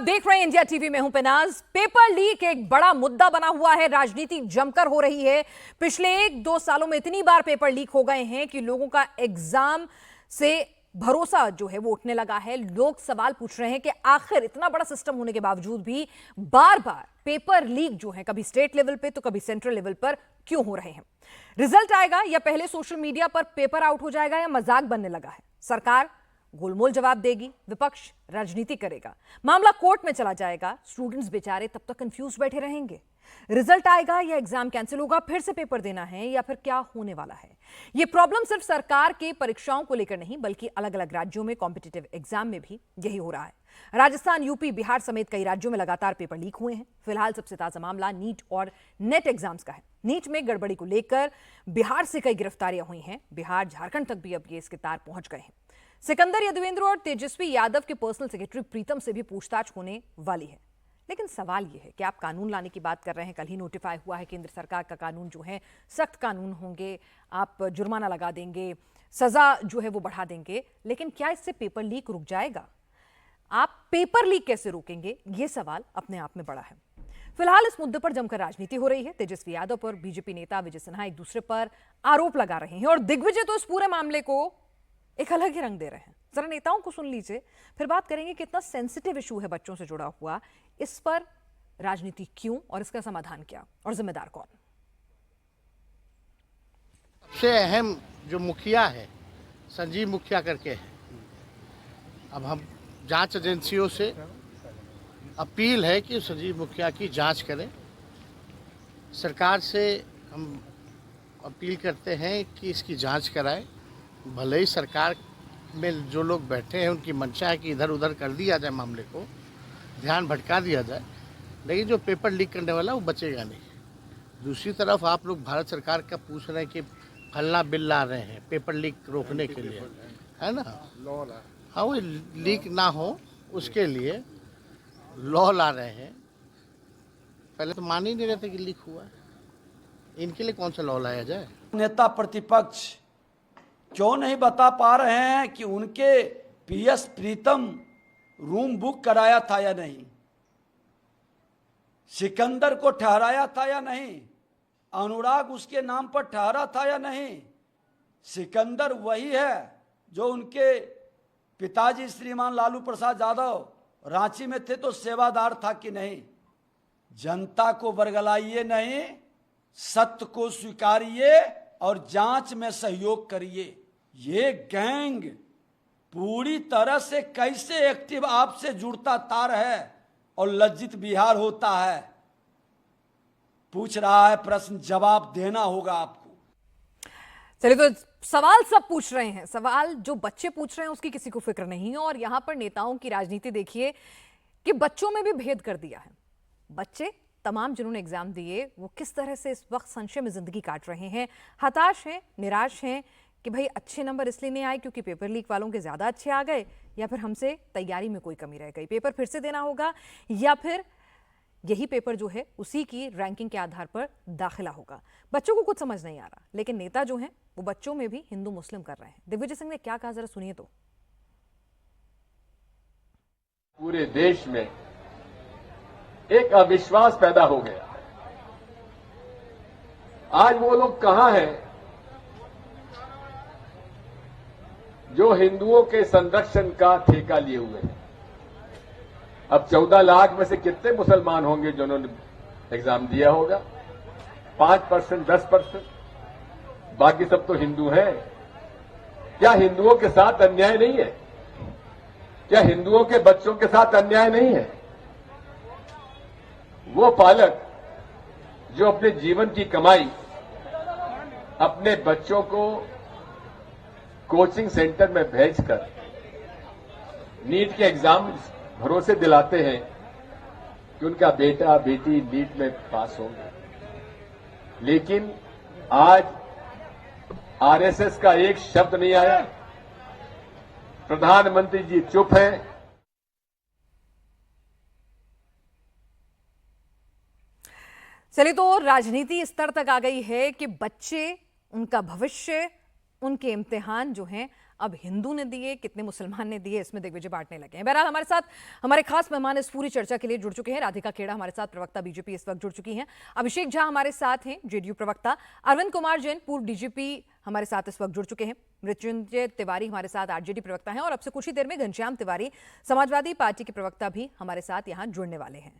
देख रहे हैं इंडिया टीवी में हूं पेनाज। पेपर लीक एक बड़ा मुद्दा बना हुआ है, राजनीति जमकर हो रही है। पिछले 1-2 सालों में इतनी बार पेपर लीक हो गए हैं कि लोगों का एग्जाम से भरोसा जो है वो उठने लगा है। लोग सवाल पूछ रहे हैं कि आखिर इतना बड़ा सिस्टम होने के बावजूद भी बार बार पेपर लीक जो है कभी स्टेट लेवल पे तो कभी सेंट्रल लेवल पर क्यों हो रहे हैं। रिजल्ट आएगा या पहले सोशल मीडिया पर पेपर आउट हो जाएगा या मजाक बनने लगा है। सरकार गोलमोल जवाब देगी, विपक्ष राजनीति करेगा, मामला कोर्ट में चला जाएगा। स्टूडेंट्स बेचारे तब तक कंफ्यूज बैठे रहेंगे। रिजल्ट आएगा या एग्जाम कैंसिल होगा, फिर से पेपर देना है या फिर क्या होने वाला है। यह प्रॉब्लम सिर्फ सरकार के परीक्षाओं को लेकर नहीं बल्कि अलग अलग राज्यों में कॉम्पिटिटिव एग्जाम में भी यही हो रहा है। राजस्थान, यूपी, बिहार समेत कई राज्यों में लगातार पेपर लीक हुए हैं। फिलहाल सबसे ताजा मामला नीट और नेट एग्जाम्स का है। नीट में गड़बड़ी को लेकर बिहार से कई गिरफ्तारियां हुई हैं। बिहार, झारखंड तक भी अब ये इसके तार पहुंच गए हैं। सिकंदर यादवेंद्र और तेजस्वी यादव के पर्सनल सेक्रेटरी प्रीतम से भी पूछताछ होने वाली है। लेकिन सवाल यह है कि आप कानून लाने की बात कर रहे हैं। कल ही नोटिफाई हुआ है केंद्र सरकार का कानून जो है सख्त कानून होंगे, आप जुर्माना लगा देंगे, सजा जो है वो बढ़ा देंगे। लेकिन क्या इससे पेपर लीक रुक जाएगा? आप पेपर लीक कैसे रोकेंगे, ये सवाल अपने आप में बड़ा है। फिलहाल इस मुद्दे पर जमकर राजनीति हो रही है। तेजस्वी यादव पर बीजेपी नेता विजय सिन्हा एक दूसरे पर आरोप लगा रहे हैं और दिग्विजय तो इस पूरे मामले को एक अलग ही रंग दे रहे हैं। जरा नेताओं को सुन लीजिए, फिर बात करेंगे कितना सेंसिटिव इशू है बच्चों से जुड़ा हुआ, इस पर राजनीति क्यों और इसका समाधान क्या और जिम्मेदार कौन। सबसे अहम जो मुखिया है संजीव मुखिया करके है। अब हम जांच एजेंसियों से अपील है कि संजीव मुखिया की जांच करें। सरकार से हम अपील करते हैं कि इसकी जांच कराएं। भले ही सरकार में जो लोग बैठे हैं उनकी मंशा है कि इधर उधर कर दिया जाए, मामले को ध्यान भटका दिया जाए, लेकिन जो पेपर लीक करने वाला वो बचेगा नहीं। दूसरी तरफ आप लोग भारत सरकार का पूछ रहे हैं कि फलना बिल ला रहे हैं पेपर लीक रोकने के लिए, है ना। हाँ, वो लीक ना हो उसके लिए लॉ ला रहे हैं। पहले तो मान ही नहीं रहे थे कि लीक हुआ है, इनके लिए कौन सा लॉ लाया जाए। नेता प्रतिपक्ष क्यों नहीं बता पा रहे हैं कि उनके पीएस प्रीतम रूम बुक कराया था या नहीं, सिकंदर को ठहराया था या नहीं, अनुराग उसके नाम पर ठहरा था या नहीं। सिकंदर वही है जो उनके पिताजी श्रीमान लालू प्रसाद यादव रांची में थे तो सेवादार था कि नहीं। जनता को बरगलाइए नहीं, सत्य को स्वीकारिए और जांच में सहयोग करिए। ये गैंग पूरी तरह से कैसे एक्टिव आपसे जुड़ता तार है और लज्जित बिहार होता है। पूछ रहा है प्रश्न, जवाब देना होगा आपको। चलिए, तो सवाल सब पूछ रहे हैं, सवाल जो बच्चे पूछ रहे हैं उसकी किसी को फिक्र नहीं है। और यहां पर नेताओं की राजनीति देखिए कि बच्चों में भी भेद कर दिया है। बच्चे तमाम जिन्होंने एग्जाम दिए वो किस तरह से इस वक्त संशय में जिंदगी काट रहे हैं, हताश हैं, निराश हैं कि भाई अच्छे नंबर इसलिए नहीं आए क्योंकि पेपर लीक वालों के ज्यादा अच्छे आ गए, या फिर हमसे तैयारी में कोई कमी रह गई, पेपर फिर से देना होगा, या फिर यही पेपर जो है उसी की रैंकिंग के आधार पर दाखिला होगा। बच्चों को कुछ समझ नहीं आ रहा, लेकिन नेता जो हैं वो बच्चों में भी हिंदू मुस्लिम कर रहे हैं। दिग्विजय सिंह ने क्या कहा, जरा सुनिए तो। पूरे देश में एक अविश्वास पैदा हो गया। आज वो लोग कहां हैं जो हिंदुओं के संरक्षण का ठेका लिए हुए हैं। अब 14 लाख में से कितने मुसलमान होंगे जिन्होंने एग्जाम दिया होगा? 5%, 10%, बाकी सब तो हिंदू हैं। क्या हिंदुओं के साथ अन्याय नहीं है? क्या हिंदुओं के बच्चों के साथ अन्याय नहीं है? वो पालक जो अपने जीवन की कमाई अपने बच्चों को कोचिंग सेंटर में भेजकर नीट के एग्जाम भरोसे दिलाते हैं कि उनका बेटा बेटी नीट में पास होंगे, लेकिन आज आरएसएस का एक शब्द नहीं आया। प्रधानमंत्री जी चुप हैं। चलिए, तो राजनीति इस स्तर तक आ गई है कि बच्चे, उनका भविष्य, उनके इम्तिहान जो हैं अब हिंदू ने दिए, कितने मुसलमान ने दिए, इसमें दिग्विजय बांटने लगे हैं। बहरहाल हमारे साथ हमारे खास मेहमान इस पूरी चर्चा के लिए जुड़ चुके हैं। राधिका खेड़ा हमारे साथ प्रवक्ता बीजेपी इस वक्त जुड़ चुकी हैं। अभिषेक झा हमारे साथ हैं, जेडीयू प्रवक्ता। अरविंद कुमार जैन पूर्व डीजीपी हमारे साथ इस वक्त जुड़ चुके हैं। मृत्युंजय तिवारी हमारे साथ आरजेडी प्रवक्ता हैं और अब से कुछ ही देर में घनश्याम तिवारी समाजवादी पार्टी के प्रवक्ता भी हमारे साथ यहां जुड़ने वाले हैं।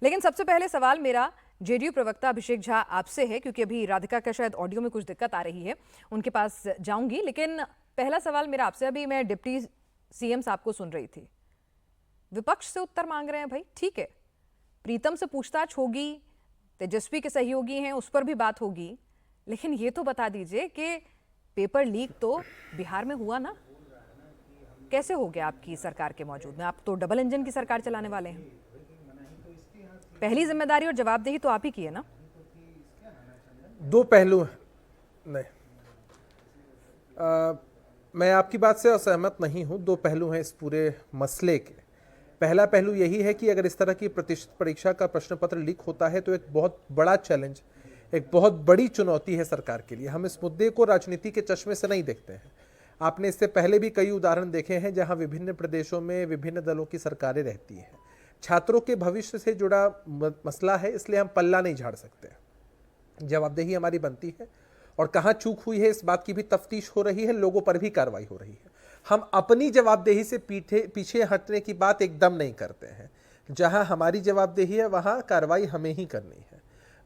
लेकिन सबसे पहले सवाल मेरा जेडीयू प्रवक्ता अभिषेक झा आपसे है, क्योंकि अभी राधिका का शायद ऑडियो में कुछ दिक्कत आ रही है, उनके पास जाऊंगी। लेकिन पहला सवाल मेरा आपसे, अभी मैं डिप्टी सीएम साहब को सुन रही थी, विपक्ष से उत्तर मांग रहे हैं। भाई ठीक है, प्रीतम से पूछताछ होगी, तेजस्वी के सहयोगी हैं उस पर भी बात होगी, लेकिन ये तो बता दीजिए कि पेपर लीक तो बिहार में हुआ ना, कैसे हो गया आपकी सरकार के मौजूद में? आप तो डबल इंजन की सरकार चलाने वाले हैं, पहली जिम्मेदारी और जवाबदेही तो आप ही की है ना। दो पहलू हैं। नहीं, मैं आपकी बात से असहमत नहीं हूं। दो पहलू हैं इस पूरे मसले के। पहला पहलू यही है कि अगर इस तरह की प्रतिष्ठित परीक्षा का प्रश्न पत्र लीक होता है तो एक बहुत बड़ा चैलेंज, एक बहुत बड़ी चुनौती है सरकार के लिए। हम इस मुद्दे को राजनीति के चश्मे से नहीं देखते हैं। आपने इससे पहले भी कई उदाहरण देखे हैं जहां विभिन्न प्रदेशों में विभिन्न दलों की सरकारें रहती हैं। छात्रों के भविष्य से जुड़ा मसला है, इसलिए हम पल्ला नहीं झाड़ सकते। जवाबदेही हमारी बनती है और कहाँ चूक हुई है इस बात की भी तफ्तीश हो रही है, लोगों पर भी कार्रवाई हो रही है। हम अपनी जवाबदेही से पीछे हटने की बात एकदम नहीं करते हैं। जहां हमारी जवाबदेही है वहां कार्रवाई हमें ही करनी है।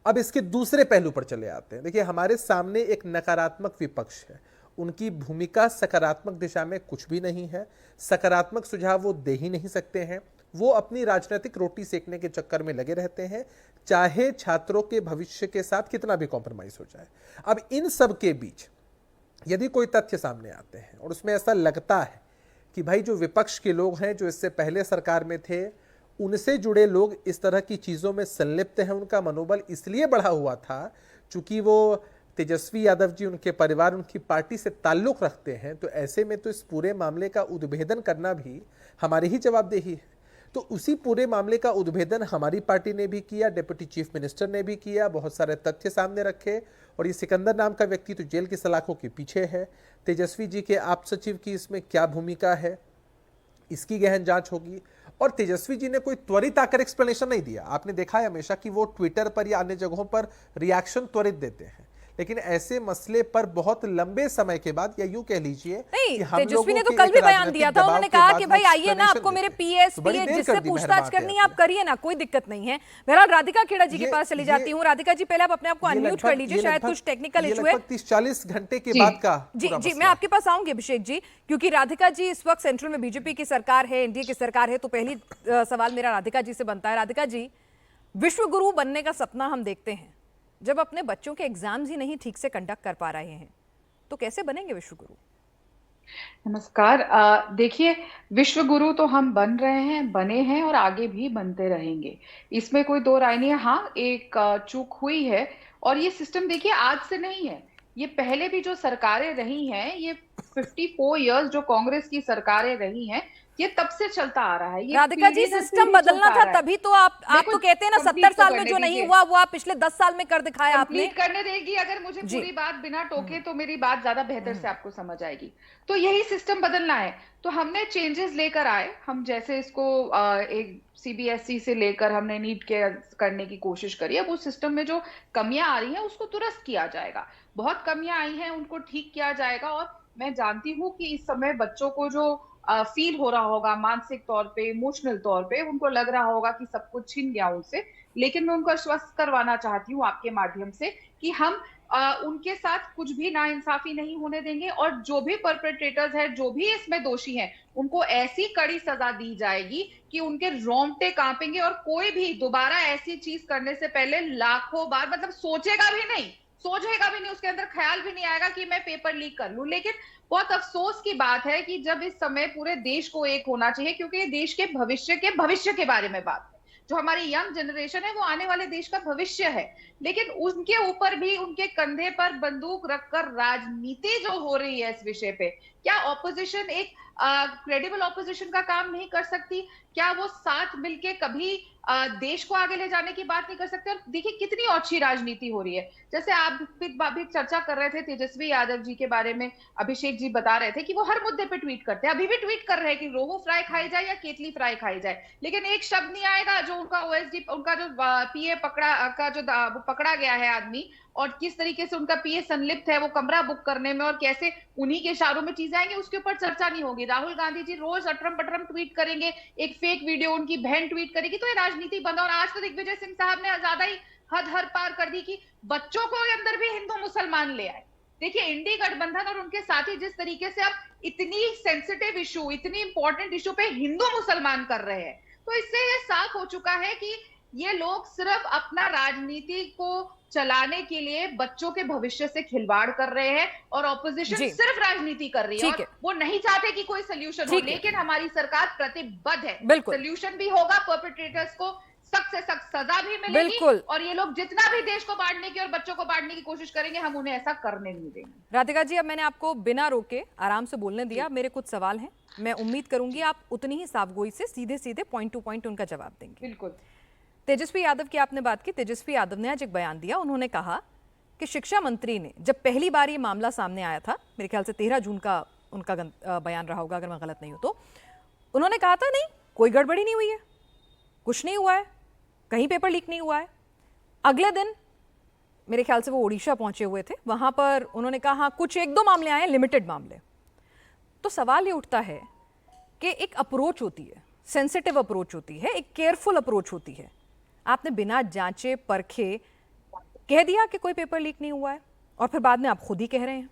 अब इसके दूसरे पहलू पर चले आते हैं। देखिए, हमारे सामने एक नकारात्मक विपक्ष है, उनकी भूमिका सकारात्मक दिशा में कुछ भी नहीं है। सकारात्मक सुझाव वो दे ही नहीं सकते हैं। वो अपनी राजनीतिक रोटी सेकने के चक्कर में लगे रहते हैं, चाहे छात्रों के भविष्य के साथ कितना भी कॉम्प्रोमाइज हो जाए। अब इन सब के बीच यदि कोई तथ्य सामने आते हैं और उसमें ऐसा लगता है कि भाई जो विपक्ष के लोग हैं, जो इससे पहले सरकार में थे, उनसे जुड़े लोग इस तरह की चीज़ों में संलिप्त हैं, उनका मनोबल इसलिए बढ़ा हुआ था चूंकि वो तेजस्वी यादव जी, उनके परिवार, उनकी पार्टी से ताल्लुक़ रखते हैं, तो ऐसे में तो इस पूरे मामले का उद्भेदन करना भी हमारी ही जवाबदेही है। तो उसी पूरे मामले का उद्भेदन हमारी पार्टी ने भी किया, डिप्टी चीफ मिनिस्टर ने भी किया, बहुत सारे तथ्य सामने रखे। और ये सिकंदर नाम का व्यक्ति तो जेल की सलाखों के पीछे है। तेजस्वी जी के आप सचिव की इसमें क्या भूमिका है, इसकी गहन जांच होगी। और तेजस्वी जी ने कोई त्वरित आकर एक्सप्लेनेशन नहीं दिया। आपने देखा है हमेशा कि वो ट्विटर पर या अन्य जगहों पर रिएक्शन त्वरित देते हैं, लेकिन ऐसे मसले पर बहुत लंबे समय के बाद, या यूं कह लीजिए, नहीं, तेजस्वी ने तो कल भी बयान दिया था, उन्होंने कहा कि भाई आइए ना, आपको मेरे पीएस जिससे पूछताछ करनी है आप करिए ना, कोई दिक्कत नहीं है। बहरहाल राधिका खेड़ा जी के पास चली जाती हूँ। राधिका जी, पहले आप अपने आप को अनम्यूट कर लीजिए, शायद कुछ टेक्निकल इशू है। 30-40 घंटे के बाद का जी मैं आपके पास आऊंगी अभिषेक जी, क्योंकि राधिका जी इस वक्त सेंट्रल में बीजेपी की सरकार है, एनडीए की सरकार है, तो पहली सवाल मेरा राधिका जी से बनता है। राधिका जी, विश्व गुरु बनने का सपना हम देखते हैं, जब अपने बच्चों के एग्जाम्स ही नहीं ठीक से कंडक्ट कर पा रहे हैं, तो कैसे बनेंगे विश्व गुरु? नमस्कार। देखिए, विश्व गुरु तो हम बन रहे हैं, बने हैं और आगे भी बनते रहेंगे, इसमें कोई दो राय नहीं है। हाँ, एक चूक हुई है और ये सिस्टम देखिए आज से नहीं है, ये पहले भी जो सरकारें रही हैं, ये 54 इयर्स जो कांग्रेस की सरकारें रही हैं, ये तब से चलता आ रहा है। ये राधिका जी, सिस्टम बदलना था तभी तो आप तो कहते हैं ना 70 साल में जो नहीं हुआ वो आप पिछले 10 साल में कर दिखाया आपने। करने देगी अगर मुझे पूरी बात बिना टोके, तो मेरी बात ज्यादा बेहतर से आपको समझ आएगी। तो यही सिस्टम बदलना है, तो हमने चेंजेस लेकर आए। हम जैसे इसको एक सीबीएसई से लेकर हमने नीट के करने की कोशिश करी। अब उस सिस्टम में जो कमियां आ रही हैं उसको दुरुस्त किया जाएगा। बहुत कमियां आई हैं, उनको ठीक किया जाएगा। और मैं जानती हूँ कि इस समय बच्चों को जो फील हो रहा होगा मानसिक तौर पे, इमोशनल तौर पे, उनको लग रहा होगा कि सब कुछ छिन गया उनसे, लेकिन मैं उनको आश्वस्त करवाना चाहती हूँ आपके माध्यम से कि हम उनके साथ कुछ भी नाइंसाफी नहीं होने देंगे और जो भी परपेट्रेटर्स हैं, जो भी इसमें दोषी हैं, उनको ऐसी कड़ी सजा दी जाएगी कि उनके रोंगटे कांपेंगे और कोई भी दोबारा ऐसी चीज करने से पहले लाखों बार, मतलब सोचेगा भी नहीं, उसके अंदर ख्याल भी नहीं आएगा कि मैं पेपर लीक कर लूं। लेकिन बहुत अफसोस की बात है कि जब इस समय पूरे देश को एक होना चाहिए, क्योंकि ये देश के भविष्य के बारे में बात है। जो हमारी यंग जनरेशन है वो आने वाले देश का भविष्य है, लेकिन उनके ऊपर भी उनके कंधे पर बंदूक रखकर राजनीति जो हो रही है इस विषय पे, क्या ऑपोजिशन एक क्रेडिबल ऑपोजिशन का काम नहीं कर सकती? क्या वो साथ मिलके कभी देश को आगे ले जाने की बात नहीं कर सकते? और देखिए कितनी अच्छी राजनीति हो रही है। जैसे आप भी चर्चा कर रहे थे तेजस्वी यादव जी के बारे में, अभिषेक जी बता रहे थे कि वो हर मुद्दे पे ट्वीट करते हैं, अभी भी ट्वीट कर रहे हैं कि रोहू फ्राई खाई जाए या केतली फ्राई खाई जाए, लेकिन एक शब्द नहीं आएगा जो उनका ओएसडी, उनका जो पीए पकड़ा गया है आदमी, और किस तरीके से उनका पीए संलिप्त है वो कमरा बुक करने में, और कैसे उन्हीं के इशारों में चीजें आएंगी, उसके ऊपर चर्चा नहीं होगी। राहुल गांधी जी रोज अटरम पटरम ट्वीट करेंगे, एक फेक वीडियो उनकी बहन ट्वीट करेगी, तो ये राजनीति बंद। और आज तो दिग्विजय सिंह साहब ने ज्यादा ही हद हर पार कर दी कि बच्चों को अंदर भी हिंदू मुसलमान ले आए। देखिए इंडी गठबंधन और उनके साथी जिस तरीके से अब इतनी सेंसिटिव इशू, इतनी इंपॉर्टेंट इशू पे हिंदू मुसलमान कर रहे हैं, तो इससे ये साफ हो चुका है कि ये लोग सिर्फ अपना राजनीति को चलाने के लिए बच्चों के भविष्य से खिलवाड़ कर रहे हैं, और ऑपोजिशन सिर्फ राजनीति कर रही है, और वो नहीं चाहते कि कोई सोल्यूशन हो। लेकिन हमारी सरकार प्रतिबद्ध है, सोल्यूशन भी होगा, परपेट्रेटर्स को सख्त से सख्त सजा भी मिलेगी, और ये लोग जितना भी देश को बांटने की और बच्चों को बांटने की कोशिश करेंगे, हम उन्हें ऐसा करने नहीं देंगे। राधिका जी, अब मैंने आपको बिना रोके आराम से बोलने दिया, मेरे कुछ सवाल हैं, मैं उम्मीद करूंगी आप उतनी ही साफगोई से सीधे सीधे पॉइंट टू पॉइंट उनका जवाब देंगे। बिल्कुल। तेजस्वी यादव की आपने बात की, तेजस्वी यादव ने आज एक बयान दिया, उन्होंने कहा कि शिक्षा मंत्री ने जब पहली बार ये मामला सामने आया था, मेरे ख्याल से 13 जून का उनका बयान रहा होगा अगर मैं गलत नहीं हूं तो, उन्होंने कहा था नहीं कोई गड़बड़ी नहीं हुई है, कुछ नहीं हुआ है, कहीं पेपर लीक नहीं हुआ है। अगले दिन मेरे ख्याल से वो ओडिशा पहुंचे हुए थे, वहां पर उन्होंने कहा हाँ कुछ एक दो मामले आए, लिमिटेड मामले। तो सवाल ये उठता है कि एक अप्रोच होती है, सेंसिटिव अप्रोच होती है, एक केयरफुल अप्रोच होती है, आपने बिना जांचे परखे कह दिया कि कोई पेपर लीक नहीं हुआ है, और फिर बाद में आप खुद ही कह रहे हैं।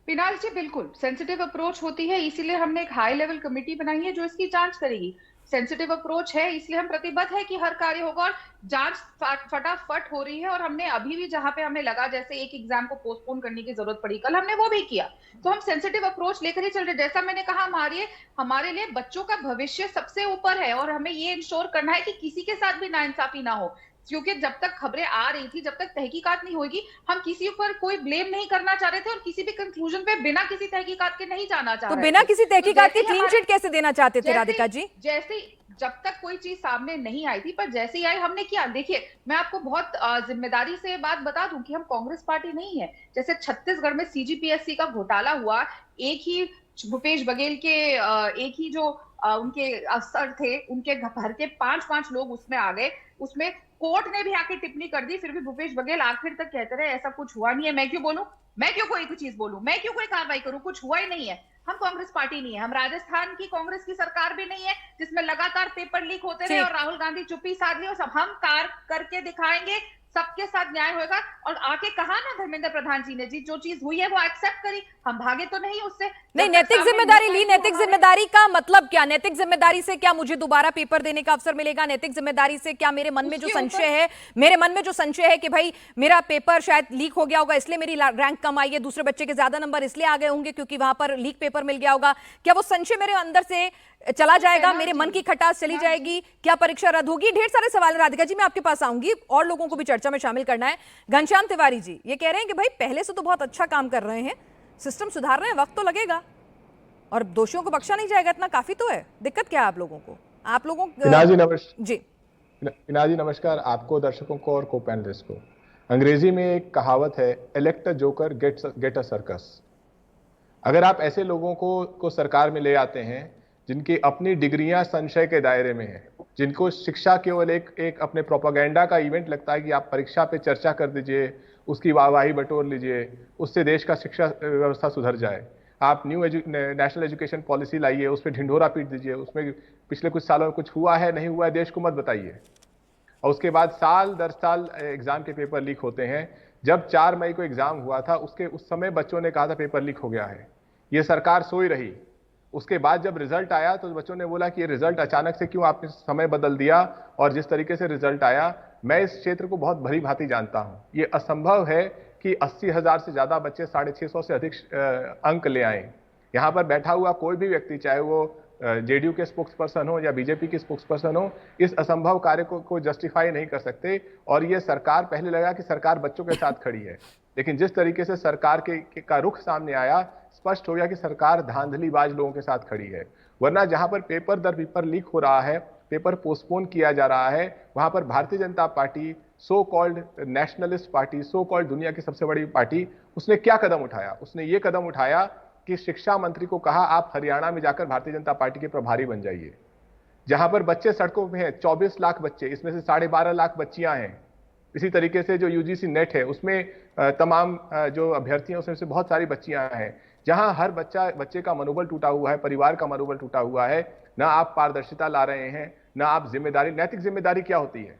पिनाल जी, बिल्कुल सेंसिटिव अप्रोच होती है, इसीलिए हमने एक हाई लेवल कमेटी बनाई है जो इसकी जांच करेगी। सेंसिटिव अप्रोच है इसलिए हम प्रतिबद्ध है कि हर कार्य होगा, और जांच फटाफट हो रही है। और हमने अभी भी जहां पे हमें लगा जैसे एक एग्जाम को पोस्टपोन करने की जरूरत पड़ी, कल हमने वो भी किया। तो हम सेंसिटिव अप्रोच लेकर ही चल रहे। जैसा मैंने कहा, हमारे लिए बच्चों का भविष्य सबसे ऊपर है, और हमें ये इंश्योर करना है कि किसी के साथ भी नाइंसाफी ना हो। क्योंकि जब तक खबरें आ रही थी, जब तक तहकीकात नहीं होगी, हम किसी ऊपर कोई ब्लेम नहीं करना चाह रहे थे, और किसी भी कंक्लूजन पे बिना किसी तहकीकात के नहीं जाना चाह रहे थे। तो बिना किसी तहकीकात के क्लीन चिट कैसे देना चाहते थे राधिका जी? जैसे जब तक कोई चीज सामने नहीं आई थी, पर जैसे ही आई हमने किया। देखिए, मैं आपको बहुत जिम्मेदारी से बात बता दूं कि हम कांग्रेस पार्टी नहीं है। जैसे छत्तीसगढ़ में सीजीपीएससी का घोटाला हुआ, एक ही भूपेश बघेल के एक ही जो उनके अफसर थे, उनके घर के 5-5 लोग उसमें आ गए। उसमें कोर्ट ने भी आके टिप्पणी कर दी, फिर भी भूपेश बघेल आखिर तक कहते रहे ऐसा कुछ हुआ नहीं है। मैं क्यों बोलूं, मैं क्यों कोई चीज बोलूं, मैं क्यों कोई कार्रवाई करूं, कुछ हुआ ही नहीं है। हम कांग्रेस पार्टी नहीं है, हम राजस्थान की कांग्रेस की सरकार भी नहीं है जिसमें लगातार पेपर लीक होते रहे और राहुल गांधी चुप्पी साध ली। और सब हम करके दिखाएंगे, सबके साथ न्याय होगा। और आके कहा ना धर्मेंद्र प्रधान जी ने, जी जो चीज हुई है वो एक्सेप्ट करी, हम भागे तो नहीं उससे। नहीं, नैतिक जिम्मेदारी ली। नैतिक जिम्मेदारी का मतलब क्या? नैतिक जिम्मेदारी से क्या मुझे दोबारा पेपर देने का अवसर मिलेगा? नैतिक जिम्मेदारी से क्या मेरे मन में जो संशय है, मेरे मन में जो संशय है कि भाई मेरा पेपर शायद लीक हो गया होगा इसलिए मेरी रैंक कम आई है, दूसरे बच्चे के ज्यादा नंबर इसलिए आ गए होंगे क्योंकि वहां पर लीक पेपर मिल गया होगा, क्या वो संशय मेरे अंदर से चला जाएगा? मेरे मन की खटास चली जाएगी? क्या परीक्षा रद्द होगी? ढेर सारे सवाल है राधिका जी, मैं आपके पास आऊंगी, और लोगों को भी चर्चा में शामिल करना है। घनश्याम तिवारी जी ये कह रहे हैं कि भाई पहले से तो बहुत अच्छा काम कर रहे हैं, सिस्टम सुधार रहे हैं, वक्त तो लगेगा और दोषियों को बख्शा नहीं जाएगा, इतना काफी तो है। दिक्कत क्या है आप लोगों को? आप लोगों जी नमस्कार आपको, दर्शकों को और को पैनलिस्ट को। अंग्रेजी में एक कहावत है, elect a joker get a circus. अगर आप ऐसे लोगों को सरकार में ले आते हैं जिनकी अपनी डिग्रियां संशय के दायरे में है, जिनको शिक्षा केवल एक अपने प्रोपागेंडा का इवेंट लगता है कि आप परीक्षा पे चर्चा कर दीजिए, उसकी वाहवाही बटोर लीजिए, उससे देश का शिक्षा व्यवस्था सुधर जाए। आप नेशनल एजुकेशन पॉलिसी लाइए, उस पर ढिंढोरा पीट दीजिए, उसमें पिछले कुछ सालों में कुछ हुआ है नहीं हुआ है देश को मत बताइए, और उसके बाद साल दर साल एग्जाम के पेपर लीक होते हैं। जब 4 मई को एग्जाम हुआ था उस समय बच्चों ने कहा था पेपर लीक हो गया है, ये सरकार सोई रही। उसके बाद जब रिजल्ट आया तो बच्चों ने बोला कि ये रिजल्ट अचानक से क्यों आपने समय बदल दिया, और जिस तरीके से रिजल्ट आया, मैं इस क्षेत्र को बहुत भली भांति जानता हूं। ये असंभव है कि 80,000 से ज्यादा बच्चे 650 से अधिक अंक ले आए। यहाँ पर बैठा हुआ कोई भी व्यक्ति, चाहे वो जेडीयू के स्पोक्स पर्सन हो या बीजेपी के स्पोक्स पर्सन हो, इस असंभव कार्य को जस्टिफाई नहीं कर सकते। और ये सरकार, पहले लगा कि सरकार बच्चों के साथ खड़ी है, लेकिन जिस तरीके से सरकार का रुख सामने आया, स्पष्ट हो गया कि सरकार धांधलीबाज लोगों के साथ खड़ी है। वरना जहां पर पेपर दर पेपर लीक हो रहा है, पेपर पोस्टपोन किया जा रहा है, वहां पर Bharatiya Janata party, so called nationalist party, so called दुनिया की सबसे बड़ी पार्टी, उसने क्या कदम उठाया? उसने ये कदम उठाया कि शिक्षा मंत्री को कहा आप हरियाणा में जाकर भारतीय जनता पार्टी के प्रभारी बन जाइए। जहां पर बच्चे सड़कों पे हैं, 24 लाख बच्चे, इसमें से 12.5 लाख बच्चियां हैं। इसी तरीके से जो यूजीसी नेट है उसमें तमाम जो अभ्यर्थी हैं उसमें से बहुत सारी बच्चियां हैं। जहां हर बच्चे का मनोबल टूटा हुआ है, परिवार का मनोबल टूटा हुआ है। ना आप पारदर्शिता ला रहे हैं, ना आप जिम्मेदारी, नैतिक जिम्मेदारी क्या होती है?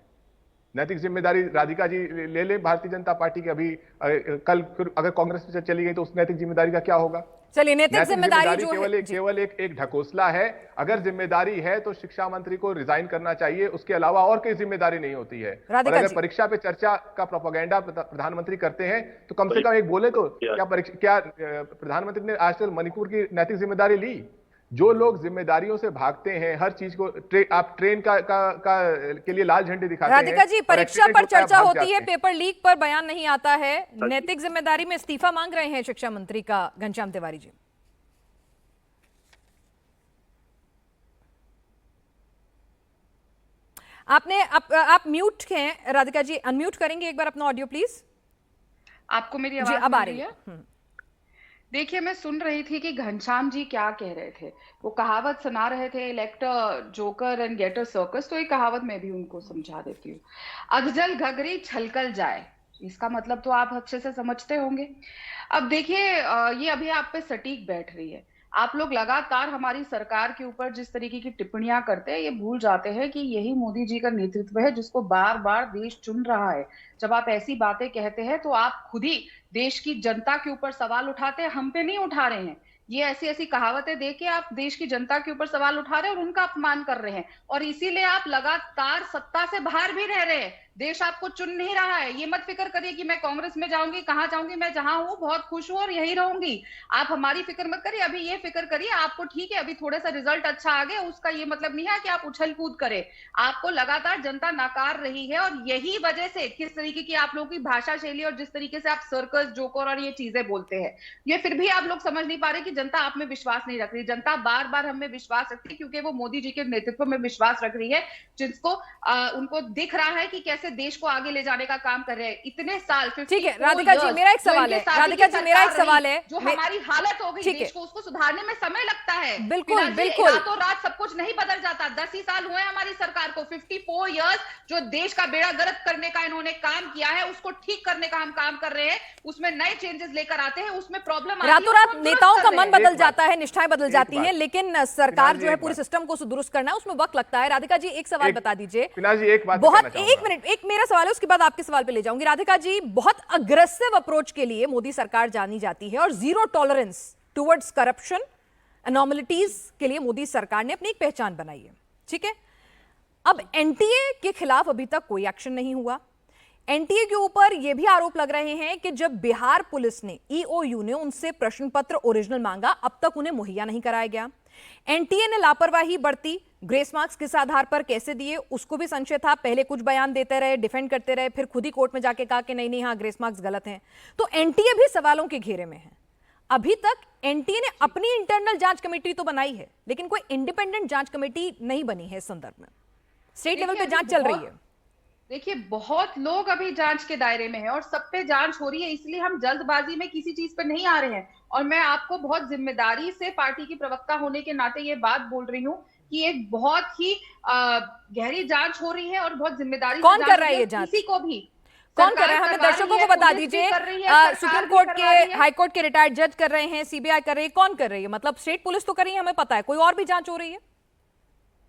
नैतिक जिम्मेदारी राधिका जी ले ले भारतीय जनता पार्टी की। अभी कल फिर अगर कांग्रेस में चली गई तो उस नैतिक जिम्मेदारी का क्या होगा? चलिए, नैतिक जिम्मेदारी केवल एक ढकोसला है। अगर जिम्मेदारी है तो शिक्षा मंत्री को रिजाइन करना चाहिए, उसके अलावा और कोई जिम्मेदारी नहीं होती है। और अगर परीक्षा पे चर्चा का प्रोपेगेंडा प्रधानमंत्री करते हैं तो कम से कम एक बोले तो क्या प्रधानमंत्री ने आज तक मणिपुर की नैतिक जिम्मेदारी ली? जो लोग जिम्मेदारियों से भागते हैं, हर चीज को आप ट्रेन के लिए लाल झंडे दिखाते हैं। राधिका जी, परीक्षा पर चर्चा होती है, पेपर लीक पर बयान नहीं आता है। नैतिक जिम्मेदारी में इस्तीफा मांग रहे हैं शिक्षा मंत्री का घनश्याम तिवारी जी। आप म्यूट हैं राधिका जी, अनम्यूट करेंगे एक बार अपना ऑडियो प्लीज। आपको मेरी आवाज अब आ रही है? देखिए, मैं सुन रही थी कि घनश्याम जी क्या कह रहे थे। वो कहावत सुना रहे थे, elect a joker and get a circus. तो एक कहावत मैं भी उनको समझा देती हूँ, अधजल घगरी छलकल जाए। इसका मतलब तो आप अच्छे से समझते होंगे। अब देखिए, ये अभी आप पे सटीक बैठ रही है। आप लोग लगातार हमारी सरकार के ऊपर जिस तरीके की टिप्पणियां करते हैं, ये भूल जाते हैं कि यही मोदी जी का नेतृत्व है जिसको बार बार देश चुन रहा है। जब आप ऐसी बातें कहते हैं तो आप खुद ही देश की जनता के ऊपर सवाल उठाते हैं, हम पे नहीं उठा रहे हैं। ये ऐसी ऐसी कहावतें देके आप देश की जनता के ऊपर सवाल उठा रहे हैं और उनका अपमान कर रहे हैं। और इसीलिए आप लगातार सत्ता से बाहर भी रह रहे हैं। देश आपको चुन नहीं रहा है। ये मत फिक्र करिए कि मैं कांग्रेस में जाऊंगी, कहां जाऊंगी, मैं जहां हूं बहुत खुश हूं और यही रहूंगी। आप हमारी फिक्र मत करिए। अभी ये फिक्र करिए, आपको ठीक है अभी थोड़ा सा रिजल्ट अच्छा आ गया, उसका ये मतलब नहीं है कि आप उछल कूद करें। आपको लगातार जनता नकार रही है और यही वजह से किस तरीके की आप लोगों की भाषा शैली और जिस तरीके से आप सर्कस, जोकर और ये चीजें बोलते हैं, ये फिर भी आप लोग समझ नहीं पा रहे कि जनता आप में विश्वास नहीं रख रही। जनता बार बार हम में विश्वास रखती है क्योंकि वो मोदी जी के नेतृत्व में विश्वास रख रही है, जिसको उनको दिख रहा है कि कैसे देश को आगे ले जाने का काम कर रहे हैं। इतने साल, ठीक है राधिका जी, मेरा एक सवाल है। राधिका जी, मेरा एक सवाल है, जो हमारी हालत हो गई देश को, उसको सुधारने में समय लगता है। बिल्कुल बिल्कुल, रातों रात सब कुछ नहीं बदल जाता। 10 ही साल हुए हमारी सरकार को, 54 इयर्स जो देश का बेड़ा गर्क करने का इन्होंने काम किया है, उसको ठीक करने का हम काम कर रहे हैं। उसमें नए चेंजेस लेकर आते हैं, उसमें प्रॉब्लम रातों रात नेताओं का मन बदल जाता है, निष्ठाएं बदल जाती हैं, लेकिन सरकार जो है पूरे सिस्टम को दुरुस्त करना है उसमें वक्त लगता है। राधिका जी, एक सवाल बता दीजिए। बहुत एक मिनट, एक मेरा सवाल है, उसके बाद आपके सवाल पे ले जाऊंगी। राधिका जी, बहुत अग्रेसिव अप्रोच के लिए मोदी सरकार जानी जाती है और जीरो टॉलरेंस टुवर्ड्स करप्शन, एनॉमलिटीज के लिए मोदी सरकार ने अपनी एक पहचान बनाई है, ठीक है। अब एनटीए के खिलाफ अभी तक कोई एक्शन नहीं हुआ। एनटीए के ऊपर यह भी आरोप लग रहे हैं कि जब बिहार पुलिस ने, ईओयू ने उनसे प्रश्न पत्र ओरिजिनल मांगा, अब तक उन्हें मुहैया नहीं कराया गया। एनटीए ने लापरवाही बरती, ग्रेस मार्क्स किस आधार पर कैसे दिए उसको भी संशय था। पहले कुछ बयान देते रहे, डिफेंड करते रहे, फिर खुद ही कोर्ट में जाके कहा कि नहीं नहीं, हाँ ग्रेस मार्क्स गलत हैं। तो एनटीए भी सवालों के घेरे में है। अभी तक एनटीए ने अपनी इंटरनल जांच कमेटी तो बनाई है, लेकिन कोई इंडिपेंडेंट जांच कमेटी नहीं बनी है। इस संदर्भ में स्टेट लेवल पे जांच चल रही है। देखिए, बहुत लोग अभी जांच के दायरे में हैं और सब पे जांच हो रही है, इसलिए हम जल्दबाजी में किसी चीज पर नहीं आ रहे हैं। और मैं आपको बहुत जिम्मेदारी से पार्टी की प्रवक्ता होने के नाते ये बात बोल रही हूँ कि एक बहुत ही गहरी जांच हो रही है और बहुत जिम्मेदारी। कौन कर रहा है ये जांच? किसी को भी कौन कर रहा है? हमें दर्शकों को बता दीजिए। सुप्रीम कोर्ट के, हाई कोर्ट के रिटायर्ड जज कर रहे हैं, सीबीआई कर रही है, कौन कर रही है? मतलब स्टेट पुलिस तो कर रही है, हमें पता है, कोई और भी जांच हो रही है?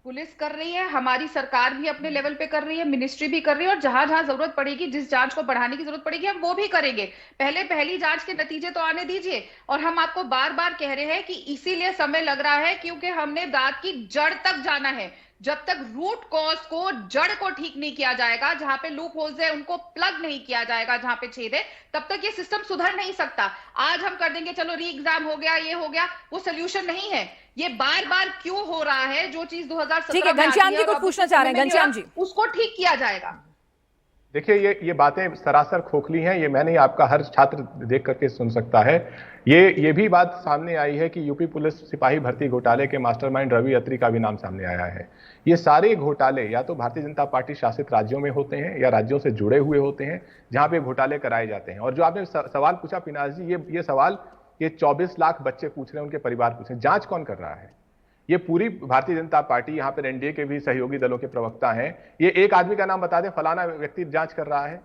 पुलिस कर रही है, हमारी सरकार भी अपने लेवल पे कर रही है, मिनिस्ट्री भी कर रही है और जहां जहां जरूरत पड़ेगी, जिस जांच को बढ़ाने की जरूरत पड़ेगी, हम वो भी करेंगे। पहले पहली जांच के नतीजे तो आने दीजिए। और हम आपको बार बार कह रहे हैं कि इसीलिए समय लग रहा है क्योंकि हमने बात की जड़ तक जाना है। जब तक रूट कॉज को, जड़ को ठीक नहीं किया जाएगा, जहां पे लूप होल्स है उनको प्लग नहीं किया जाएगा, जहां पे छेद है, तब तक ये सिस्टम सुधर नहीं सकता। आज हम कर देंगे, चलो री एग्जाम हो गया, ये हो गया, वो सोल्यूशन नहीं है। ये बार बार क्यों हो रहा है? जो चीज 2017 ठीक है, में घनश्याम आती जी है को और अब पूछना उस चाह रहे हैं। समय में नहीं हो घनश्याम रहा, जी, उसको ठीक किया जाएगा। देखिए ये बातें सरासर खोखली हैं, ये मैं नहीं, आपका हर छात्र देख करके सुन सकता है। ये भी बात सामने आई है कि यूपी पुलिस सिपाही भर्ती घोटाले के मास्टरमाइंड रवि अत्री का भी नाम सामने आया है। ये सारे घोटाले या तो भारतीय जनता पार्टी शासित राज्यों में होते हैं या राज्यों से जुड़े हुए होते हैं जहां पे घोटाले कराए जाते हैं। और जो आपने सवाल पूछा पिनाश जी, ये सवाल ये 24 लाख बच्चे पूछ रहे हैं, उनके परिवार पूछ रहे हैं, जांच कौन कर रहा है? ये पूरी भारतीय जनता पार्टी, यहां पर एनडीए के भी सहयोगी दलों के प्रवक्ता हैं, ये एक आदमी का नाम बता दें फलाना व्यक्ति जांच कर रहा है।